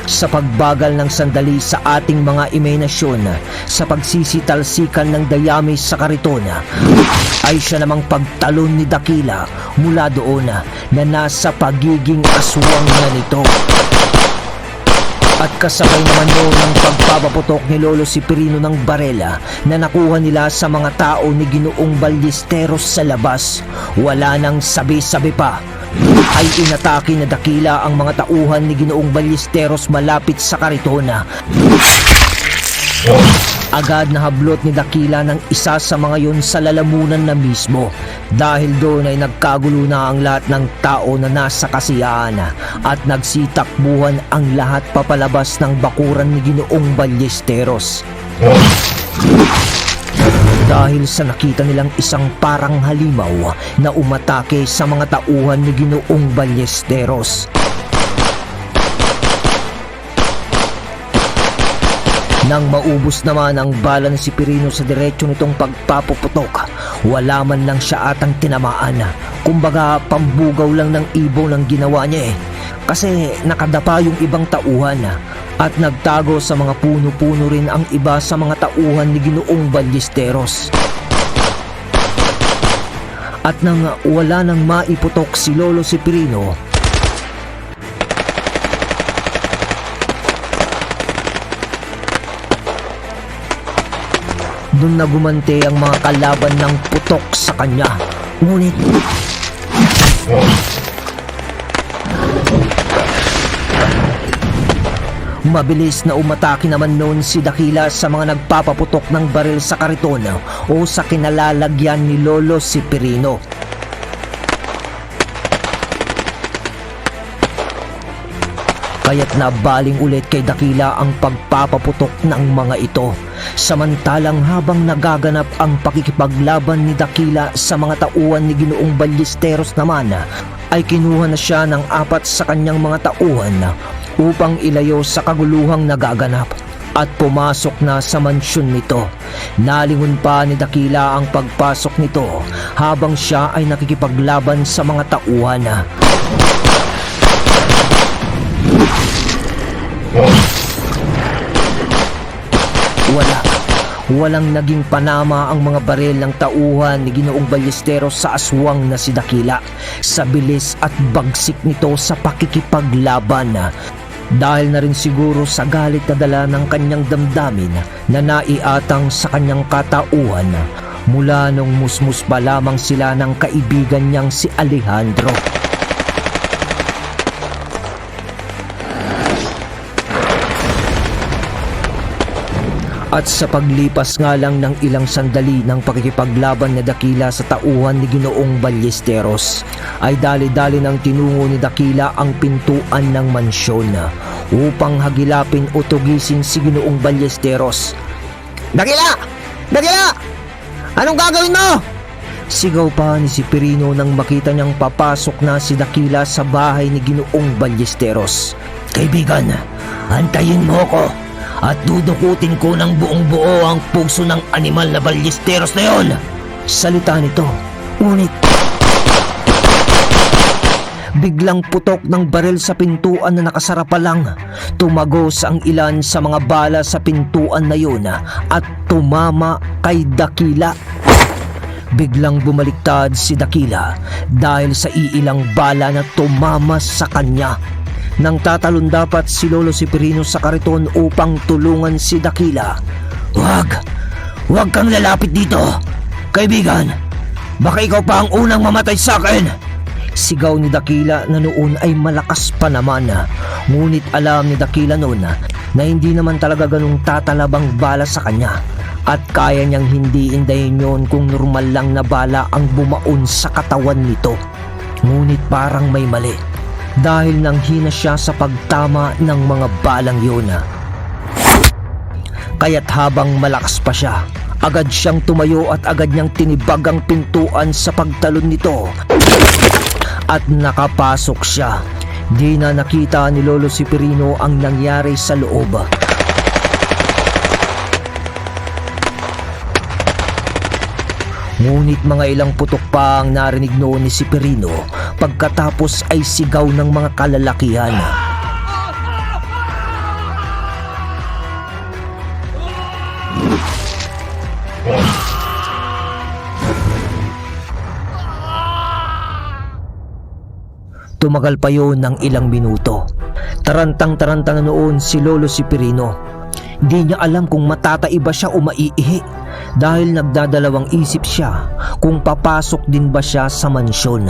Sa pagbagal ng sandali sa ating mga imahinasyon, sa pagsisitalsikan ng dayami sa kariton, ay siya namang pagtalon ni Dakila mula doon na nasa pagiging aswang na nito. At kasabay naman yun ang pagpapaputok ni Lolo Sipirino ng barela na nakuha nila sa mga tao ni Ginoong Ballesteros sa labas. Wala nang sabi-sabi pa, ay inatake na Dakila ang mga tauhan ni Ginoong Ballesteros malapit sa karitona. Agad na hablot ni Dakila ng isa sa mga yun sa lalamunan na mismo. Dahil doon ay nagkagulo na ang lahat ng tao na nasa kasiyahan at nagsitakbuhan ang lahat papalabas ng bakuran ni Ginoong Ballesteros. Dahil sa nakita nilang isang parang halimaw na umatake sa mga tauhan ni Ginoong Ballesteros. Nang maubos naman ang bala ni Sipirino sa diretsyo nitong pagpapuputok, wala man lang siya atang tinamaan. Kumbaga pambugaw lang ng ibo ng ginawa niya kasi nakadapa yung ibang tauhan at nagtago sa mga puno-puno rin ang iba sa mga tauhan ni Ginoong Ballesteros. At nang wala nang maiputok si Lolo Sipirino, doon na gumante ang mga kalaban ng putok sa kanya. Ngunit Mabilis na umatake naman noon si Dakila sa mga nagpapaputok ng baril sa kariton o sa kinalalagyan ni Lolo Sipirino. Kaya't nabaling ulit kay Dakila ang pagpapaputok ng mga ito. Samantalang habang nagaganap ang pakikipaglaban ni Dakila sa mga tauhan ni Ginoong Ballesteros naman, ay kinuha na siya ng 4 sa kanyang mga tauhan upang ilayo sa kaguluhang nagaganap at pumasok na sa mansyon nito. Nalingon pa ni Dakila ang pagpasok nito habang siya ay nakikipaglaban sa mga tauhan. Walang naging panama ang mga baril ng tauhan ni Ginoong Ballesteros sa aswang na si Dakila sa bilis at bagsik nito sa pakikipaglaban. Dahil na rin siguro sa galit na dala ng kanyang damdamin na naiatang sa kanyang katauhan mula nung musmus pa lamang sila ng kaibigan niyang si Alejandro. At sa paglipas nga lang ng ilang sandali ng pakikipaglaban ni Dakila sa tauhan ni Ginoong Ballesteros, ay dali-dali nang tinungo ni Dakila ang pintuan ng mansyon upang hagilapin o tugisin si Ginoong Ballesteros. Dakila! Dakila! Anong gagawin mo? Sigaw pa ni Sipirino nang makita niyang papasok na si Dakila sa bahay ni Ginoong Ballesteros. Kaibigan, antayin mo ko at dudukutin ko ng buong buo ang puso ng animal na Ballesteros na yon. Salita nito, ngunit biglang putok ng baril sa pintuan na nakasara pa lang. Tumagos ang ilan sa mga bala sa pintuan na yun at tumama kay Dakila. Biglang bumaliktad si Dakila dahil sa iilang bala na tumama sa kanya. Nang tatalon dapat si Lolo Sipirino sa kariton upang tulungan si Dakila. Huwag kang lalapit dito, kaibigan. Baka ikaw pa ang unang mamatay sa akin. Sigaw ni Dakila na noon ay malakas pa naman. Ngunit alam ni Dakila noon na hindi naman talaga ganung tatalabang bala sa kanya. At kaya niyang hindi indayin yon kung normal lang na bala ang bumaon sa katawan nito. Ngunit parang may mali. Dahil nang hina siya sa pagtama ng mga balang yun. Kaya't habang malakas pa siya, agad siyang tumayo at agad niyang tinibag ang pintuan sa pagtalon nito. At nakapasok siya. Di na nakita ni Lolo Sipirino ang nangyari sa loob. Ngunit mga ilang putok pa ang narinig noon ni Sipirino pagkatapos ay sigaw ng mga kalalakihan. Tumagal pa yun ng ilang minuto. Tarantang-taranta na noon si Lolo Sipirino. Di niya alam kung matatay ba siya o maiihi dahil nagdadalawang isip siya kung papasok din ba siya sa mansyon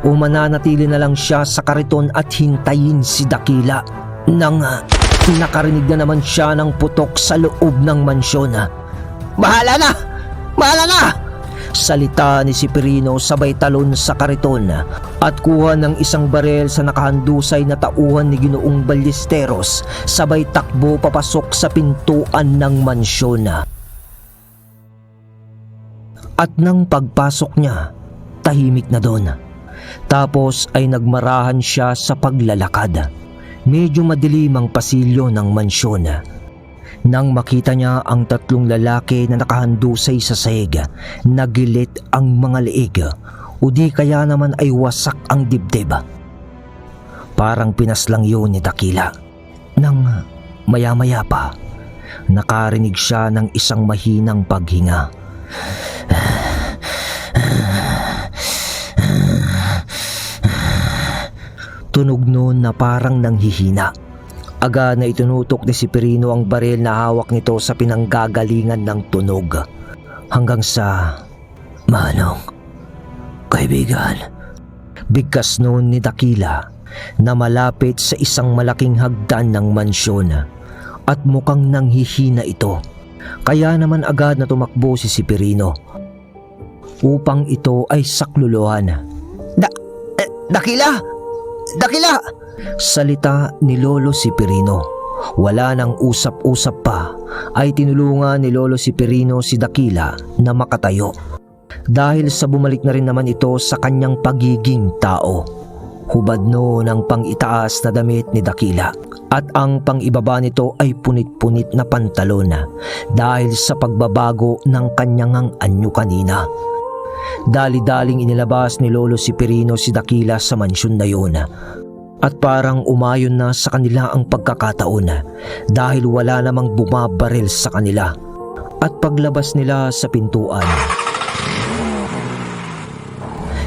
o mananatili na lang siya sa kariton at hintayin si Dakila. Nang nakarinig na naman siya ng putok sa loob ng mansyon. Bahala na! Bahala na! Salita ni Sipirino sabay talon sa kariton at kuha ng isang barel sa nakahandusay na tauhan ni Ginoong Ballesteros sabay takbo papasok sa pintuan ng mansyon. At nang pagpasok niya, tahimik na doon. Tapos ay nagmarahan siya sa paglalakad. Medyo madilim ang pasilyo ng mansyon. Nang makita niya ang 3 lalaki na nakahandusay sa sahig, nagilit ang mga leeg o di kaya naman ay wasak ang dibdib. Parang pinaslang yun ni Dakila. Nang maya-maya pa, nakarinig siya ng isang mahinang paghinga. Tunog noon na parang nanghihina. Agad na itinutok ni Sipirino ang baril na hawak nito sa pinanggagalingan ng tunog. Hanggang sa, Manong, kaibigan. Bigkas noon ni Dakila na malapit sa isang malaking hagdan ng mansyon at mukhang nanghihina ito. Kaya naman agad na tumakbo si Severino upang ito ay sakluluhan. Dakila! Dakila! Salita ni Lolo Severino. Wala nang usap-usap pa ay tinulungan ni Lolo Severino si Dakila na makatayo. Dahil sa bumalik na rin naman ito sa kanyang pagiging tao. Hubad noon ang pang-itaas na damit ni Dakila at ang pang-ibaba nito ay punit-punit na pantalon dahil sa pagbabago ng kanyang anyo kanina. Dali-daling inilabas ni Lolo Severino si Dakila sa mansyon na yun at parang umayon na sa kanila ang pagkakataon dahil wala namang bumabaril sa kanila. At paglabas nila sa pintuan,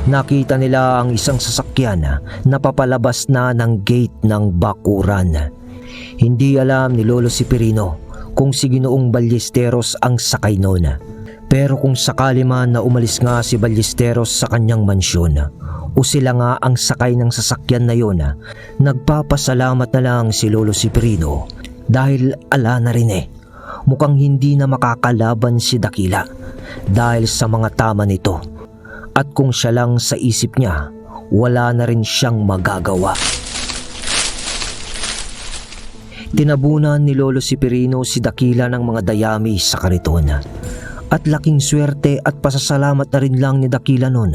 nakita nila ang isang sasakyan na papalabas na ng gate ng bakuran. Hindi alam ni Lolo Severino kung si Ginoong Ballesteros ang sakay noon. Pero kung sakali man na umalis nga si Ballesteros sa kanyang mansyon o sila nga ang sakay ng sasakyan na yon, nagpapasalamat na lang si Lolo Severino dahil ala na rin mukhang hindi na makakalaban si Dakila dahil sa mga tama nito. At kung siya lang sa isip niya, wala na rin siyang magagawa. Tinabunan ni Lolo Severino si Dakila ng mga dayami sa kariton. At laking swerte at pasasalamat na rin lang ni Dakila noon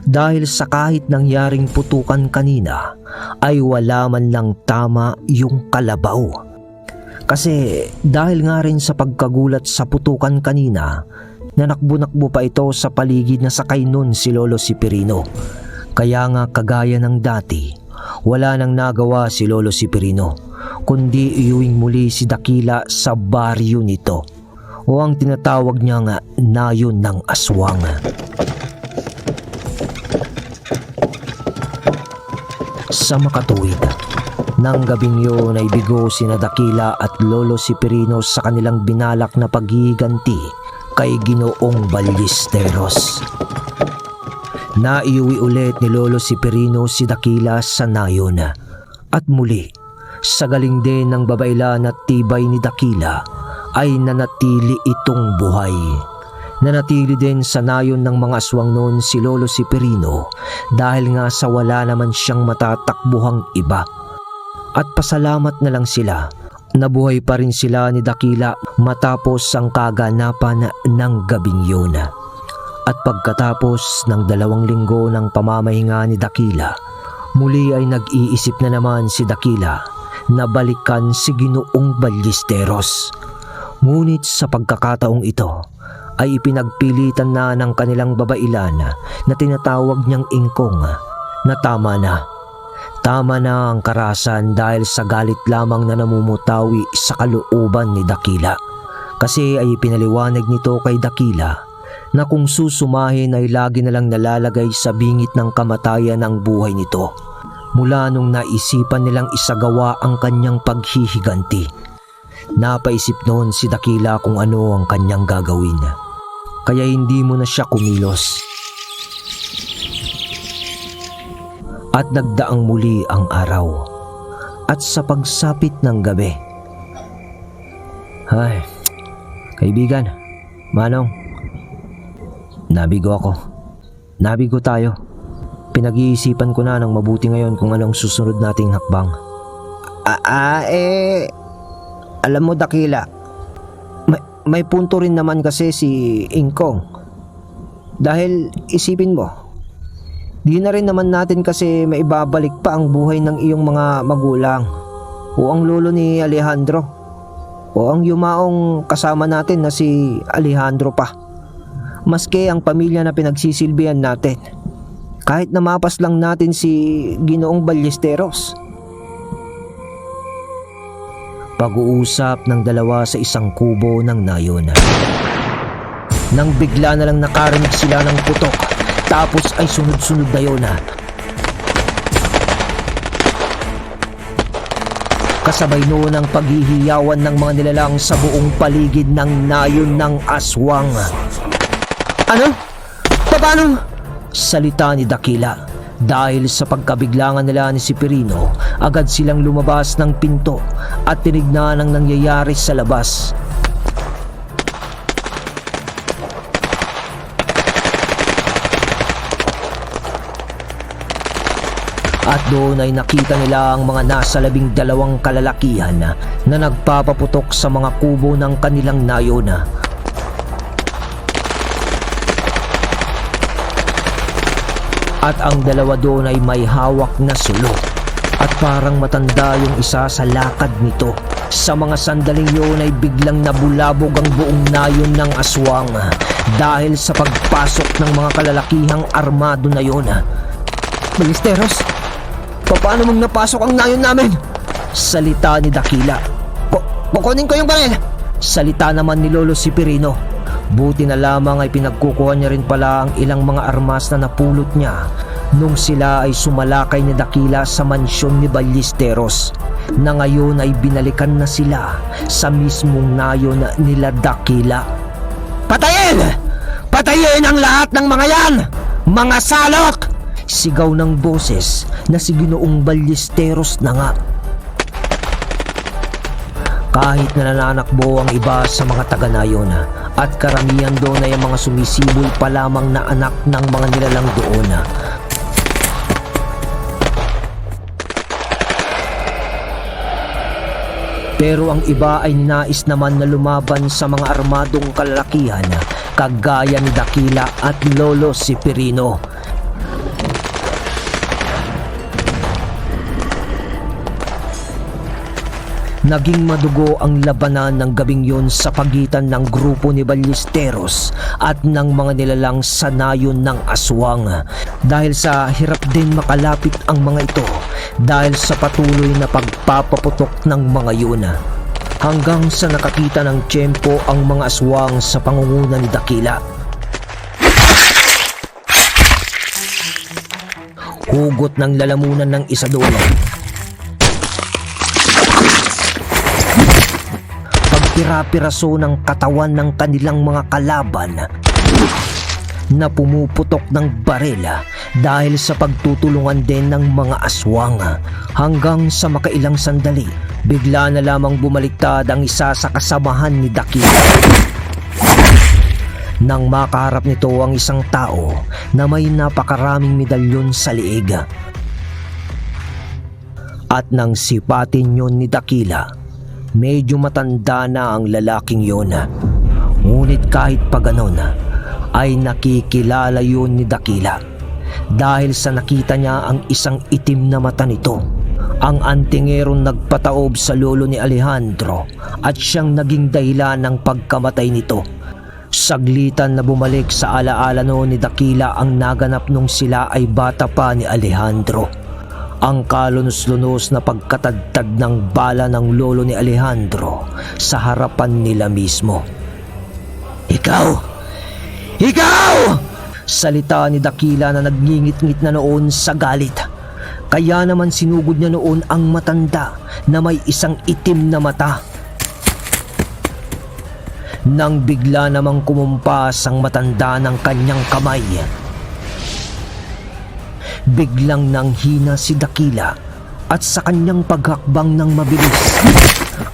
dahil sa kahit nangyaring putukan kanina ay wala man lang tama yung kalabaw. Kasi dahil nga rin sa pagkagulat sa putukan kanina, nanakbo-nakbo pa ito sa paligid na sakay nun si Lolo Severino. Kaya nga kagaya ng dati, wala nang nagawa si Lolo Severino kundi iuwing muli si Dakila sa baryo nito o ang tinatawag niya nga nayon ng aswang. Sa makatuwid ng gabing yun ay bigo sina Dakila at Lolo Severino sa kanilang binalak na paghihiganti kay Ginoong Ballesteros. Naiuwi ulit ni Lolo Severino si Dakila sa nayon at muli sa galing din ng babailan at tibay ni Dakila ay nanatili itong buhay. Nanatili din sa nayon ng mga aswang noon si Lolo Severino dahil nga sa wala naman siyang matatakbuhang iba. At pasalamat na lang sila, nabuhay pa rin sila ni Dakila matapos ang kaganapan ng gabing yun. At pagkatapos ng 2 linggo ng pamamahinga ni Dakila, muli ay nag-iisip na naman si Dakila na balikan si Ginoong Ballesteros. Ngunit sa pagkakataong ito ay ipinagpilitan na ng kanilang babailan na tinatawag niyang Ingkong na tama na. Tama na ang karahasan dahil sa galit lamang na namumutawi sa kalooban ni Dakila. Kasi ay pinaliwanag nito kay Dakila na kung susumahin ay lagi na lang nalalagay sa bingit ng kamatayan ang buhay nito mula nung naisipan nilang isagawa ang kanyang paghihiganti. Napaisip noon si Dakila kung ano ang kanyang gagawin. Kaya hindi mo na siya kumilos. At nagdaang muli ang araw. At sa pagsapit ng gabi, ay, kaibigan, Manong, nabigo ako. Nabigo tayo. Pinag-iisipan ko na ng mabuti ngayon kung anong susunod nating hakbang. Alam mo Dakila, may punto rin naman kasi si Ingkong. Dahil isipin mo, di na rin naman natin kasi maibabalik pa ang buhay ng iyong mga magulang o ang lolo ni Alejandro o ang yumaong kasama natin na si Alejandro pa. Maski ang pamilya na pinagsisilbihan natin, kahit na mapas lang natin si Ginoong Ballesteros. Pag-uusap ng dalawa sa isang kubo ng nayon. Nang bigla na lang nakarinig sila ng putok, tapos ay sunod-sunod na yun. Kasabay noon ang paghihiyawan ng mga nilalang sa buong paligid ng nayon ng aswang. Ano? Paano? Salita ni Dakila Dahil sa pagkabiglangan nila ni Severino, agad silang lumabas ng pinto at tinignan ang nangyayari sa labas. At doon ay nakita nila ang mga nasa 12 kalalakihan na nagpapaputok sa mga kubo ng kanilang nayon. At ang dalawa doon ay may hawak na sulok. At parang matanda yung isa sa lakad nito. Sa mga sandaling yun ay biglang nabulabog ang buong nayon ng aswang dahil sa pagpasok ng mga kalalakihang armado na yun. Ballesteros, paano mong napasok ang nayon namin? Salita ni Dakila. Kukunin ko yung baril. Salita naman ni Lolo Severino. Buti na lamang ay pinagkukuha niya rin pala ang ilang mga armas na napulot niya nung sila ay sumalakay ni Dakila sa mansyon ni Ballesteros, na ngayon ay binalikan na sila sa mismong nayon nila Dakila. Patayin! Patayin ang lahat ng mga yan! Mga salok! Sigaw ng boses na si Ginoong Ballesteros na nga. Kahit na nananakbo ang iba sa mga taga-nayon at karamihan doon ay ang mga sumisibol pa lamang na anak ng mga nilalang doon. Pero ang iba ay ninais naman na lumaban sa mga armadong kalalakihan kagaya ni Dakila at Lolo Severino. Naging madugo ang labanan ng gabing yun sa pagitan ng grupo ni Ballesteros at ng mga nilalang sa nayon ng aswang, dahil sa hirap din makalapit ang mga ito dahil sa patuloy na pagpapaputok ng mga yun. Hanggang sa nakakita ng tiyempo ang mga aswang sa pangunguna ni Dakila. Hugot ng lalamunan ng isa doon. Pagpira-piraso ng katawan ng kanilang mga kalaban na pumuputok ng barela dahil sa pagtutulungan din ng mga aswang. Hanggang sa makailang sandali, bigla na lamang bumaliktad ang isa sa kasamahan ni Dakila. Nang makaharap nito ang isang tao na may napakaraming medalyon sa liig. At nang sipatin yun ni Dakila, medyo matanda na ang lalaking yun. Ngunit kahit pa ganon, ay nakikilala yun ni Dakila dahil sa nakita niya ang isang itim na mata nito, ang antingerong nagpataob sa lolo ni Alejandro at siyang naging dahilan ng pagkamatay nito. Saglitan na bumalik sa alaala noon ni Dakila ang naganap nung sila ay bata pa ni Alejandro. Ang kalunos-lunos na pagkatadtad ng bala ng lolo ni Alejandro sa harapan nila mismo. Ikaw! Salita ni Dakila na nagngingit-ngit na noon sa galit. Kaya naman sinugod niya noon ang matanda na may isang itim na mata. Nang bigla namang kumumpas ang matanda ng kanyang kamay, biglang nanghina si Dakila at sa kanyang paghakbang ng mabilis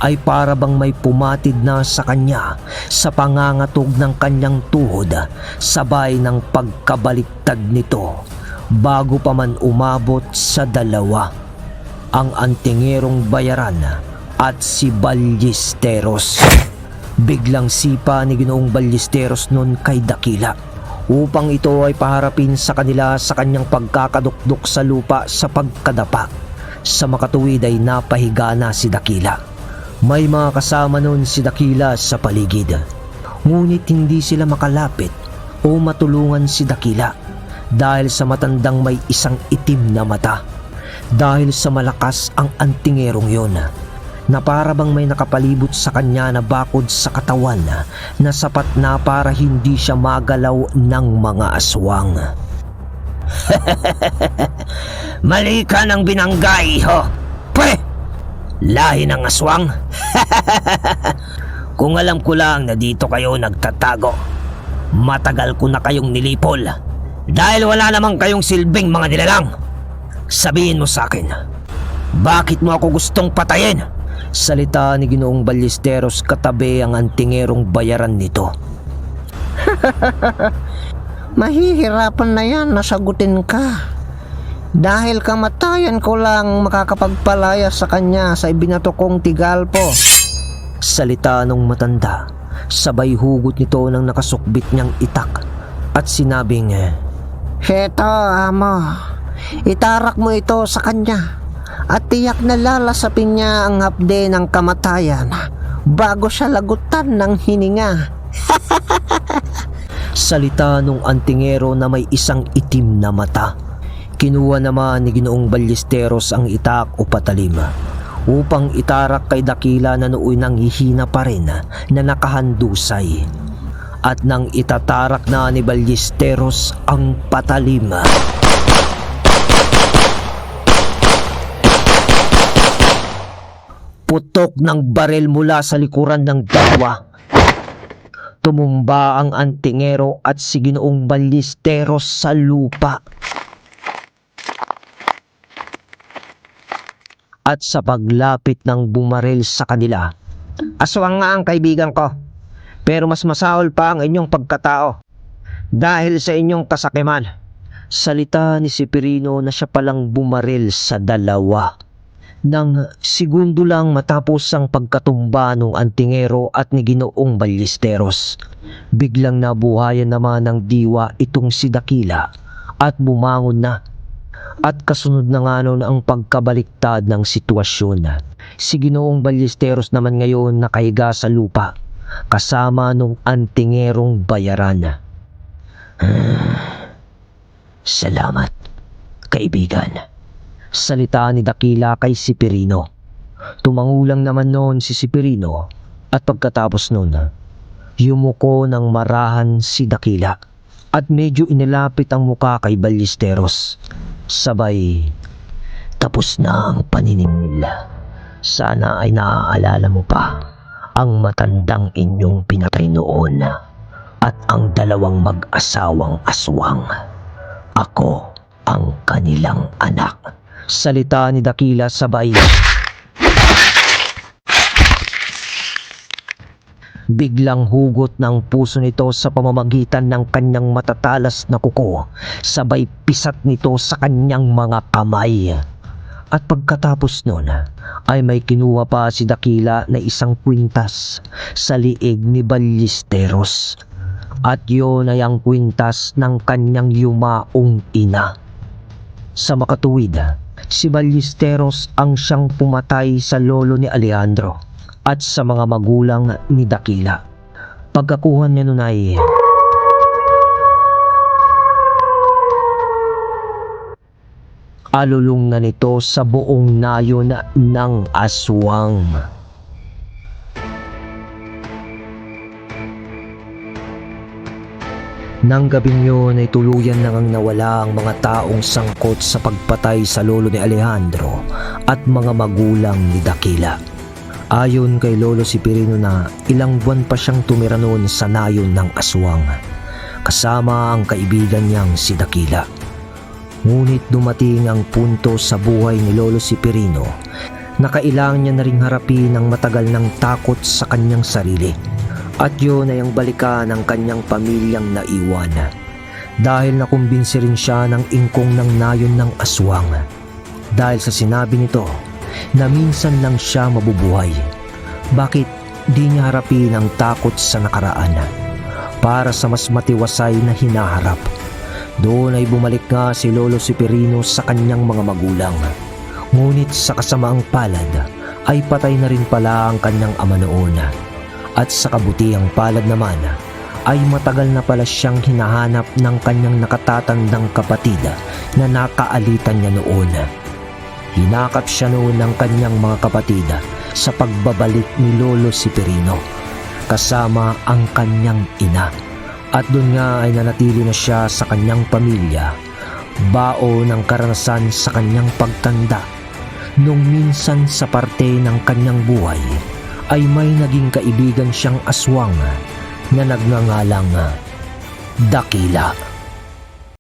ay para bang may pumatid na sa kanya sa pangangatog ng kanyang tuhod, sabay ng pagkabaliktad nito bago pa man umabot sa dalawa, ang antingerong bayaran at si Ballesteros. Biglang sipa ni Ginoong Ballesteros nun kay Dakila upang ito ay paharapin sa kanila sa kanyang pagkakadukdok sa lupa sa pagkadapa. Sa makatuwid ay napahiga na si Dakila. May mga kasama nun si Dakila sa paligid, ngunit hindi sila makalapit o matulungan si Dakila dahil sa matandang may isang itim na mata. Dahil sa malakas ang antingerong yon, na para bang may nakapalibot sa kanya na bakod sa katawan na sapat na para hindi siya magalaw ng mga aswang. Mali ka ng binanggay, ho! Lahi ng aswang? Kung alam ko lang na dito kayo nagtatago, matagal ko na kayong nilipol. Dahil wala namang kayong silbing mga nilalang, sabihin mo sa akin, bakit mo ako gustong patayin? Salita ni Ginoong Ballesteros katabi ang antingerong bayaran nito. Mahihirapan na yan na sagutin ka. Dahil kamatayan ko lang makakapagpalaya sa kanya sa ibinato kong tigalpo. Salita nung matanda, sabay hugot nito ng nakasukbit niyang itak at sinabing, Heto, amo. Itarak mo ito sa kanya at tiyak na lalasapin niya ang hapde ng kamatayan bago siya lagutan ng hininga. Salita nung antingero na may isang itim na mata. Kinuha naman ni Ginoong Ballesteros ang itak o patalim upang itarak kay Dakila na nooy nang hihina pa rin na nakahandusay. At nang itatarak na ni Ballesteros ang patalim, putok ng barel mula sa likuran ng dalawa. Tumumba ang antingero at si Ginoong Ballesteros sa lupa. At sa paglapit ng bumarel sa kanila, Aswang nga ang kaibigan ko, pero mas masahol pa ang inyong pagkatao dahil sa inyong kasakiman. salita ni Severino na siya palang bumarel sa dalawa. Nang segundo lang matapos ang pagkatumba ng antingero at ni Ginoong Ballesteros, biglang nabuhayan naman ng diwa itong si Dakila at bumangon na. At kasunod na nga nun ang pagkabaliktad ng sitwasyon. Si Ginoong Ballesteros naman ngayon nakahiga sa lupa kasama nung antingerong bayaran. Salamat, kaibigan. Salita ni Dakila kay Severino. Tumangulang naman noon si Severino at pagkatapos noon, yumuko ng marahan si Dakila at medyo inilapit ang muka kay Ballesteros. Sabay, tapos na ang paniningil. Sana ay naaalala mo pa ang matandang inyong pinatay noon at ang dalawang mag-asawang aswang. Ako ang kanilang anak. Salita ni Dakila sabay. Biglang hugot ng puso nito sa pamamagitan ng kanyang matatalas na kuko, sabay pisat nito sa kanyang mga kamay. At pagkatapos nun, ay may kinuha pa si Dakila na isang kwintas sa liig ni Ballesteros. At yun ay ang kwintas ng kanyang yumaong ina. Sa makatuwid, si Ballesteros ang siyang pumatay sa lolo ni Alejandro at sa mga magulang ni Dakila. Pagkakuha niya nun ay alulong na nito sa buong nayon ng aswang. Nang gabing yun ay tuluyan nang nawala ang mga taong sangkot sa pagpatay sa lolo ni Alejandro at mga magulang ni Dakila. Ayon kay Lolo Severino na ilang buwan pa siyang tumira noon sa nayon ng aswang, kasama ang kaibigan niyang si Dakila. Ngunit dumating ang punto sa buhay ni Lolo Severino na kailangan niya na ring harapin ang matagal ng takot sa kanyang sarili. At yun ay ang balikan ng kanyang pamilyang naiwan. Dahil nakumbinsi rin siya ng ingkong ng nayon ng aswang. Dahil sa sinabi nito na minsan lang siya mabubuhay. Bakit di niya harapin ang takot sa nakaraan para sa mas matiwasay na hinaharap? Doon ay bumalik nga si Lolo Severino sa kanyang mga magulang. Ngunit sa kasamaang palad ay patay na rin pala ang kanyang ama noon. At sa kabutihang palad naman ay matagal na pala siyang hinahanap ng kanyang nakatatandang kapatid na nakaalitan niya noon. Hinakap siya noon ng kanyang mga kapatid sa pagbabalik ni Lolo Severino kasama ang kanyang ina. At doon nga ay nanatili na siya sa kanyang pamilya, bao ng karanasan sa kanyang pagtanda. Nung minsan sa parte ng kanyang buhay ay may naging kaibigan siyang aswang na nagngangalang Dakila.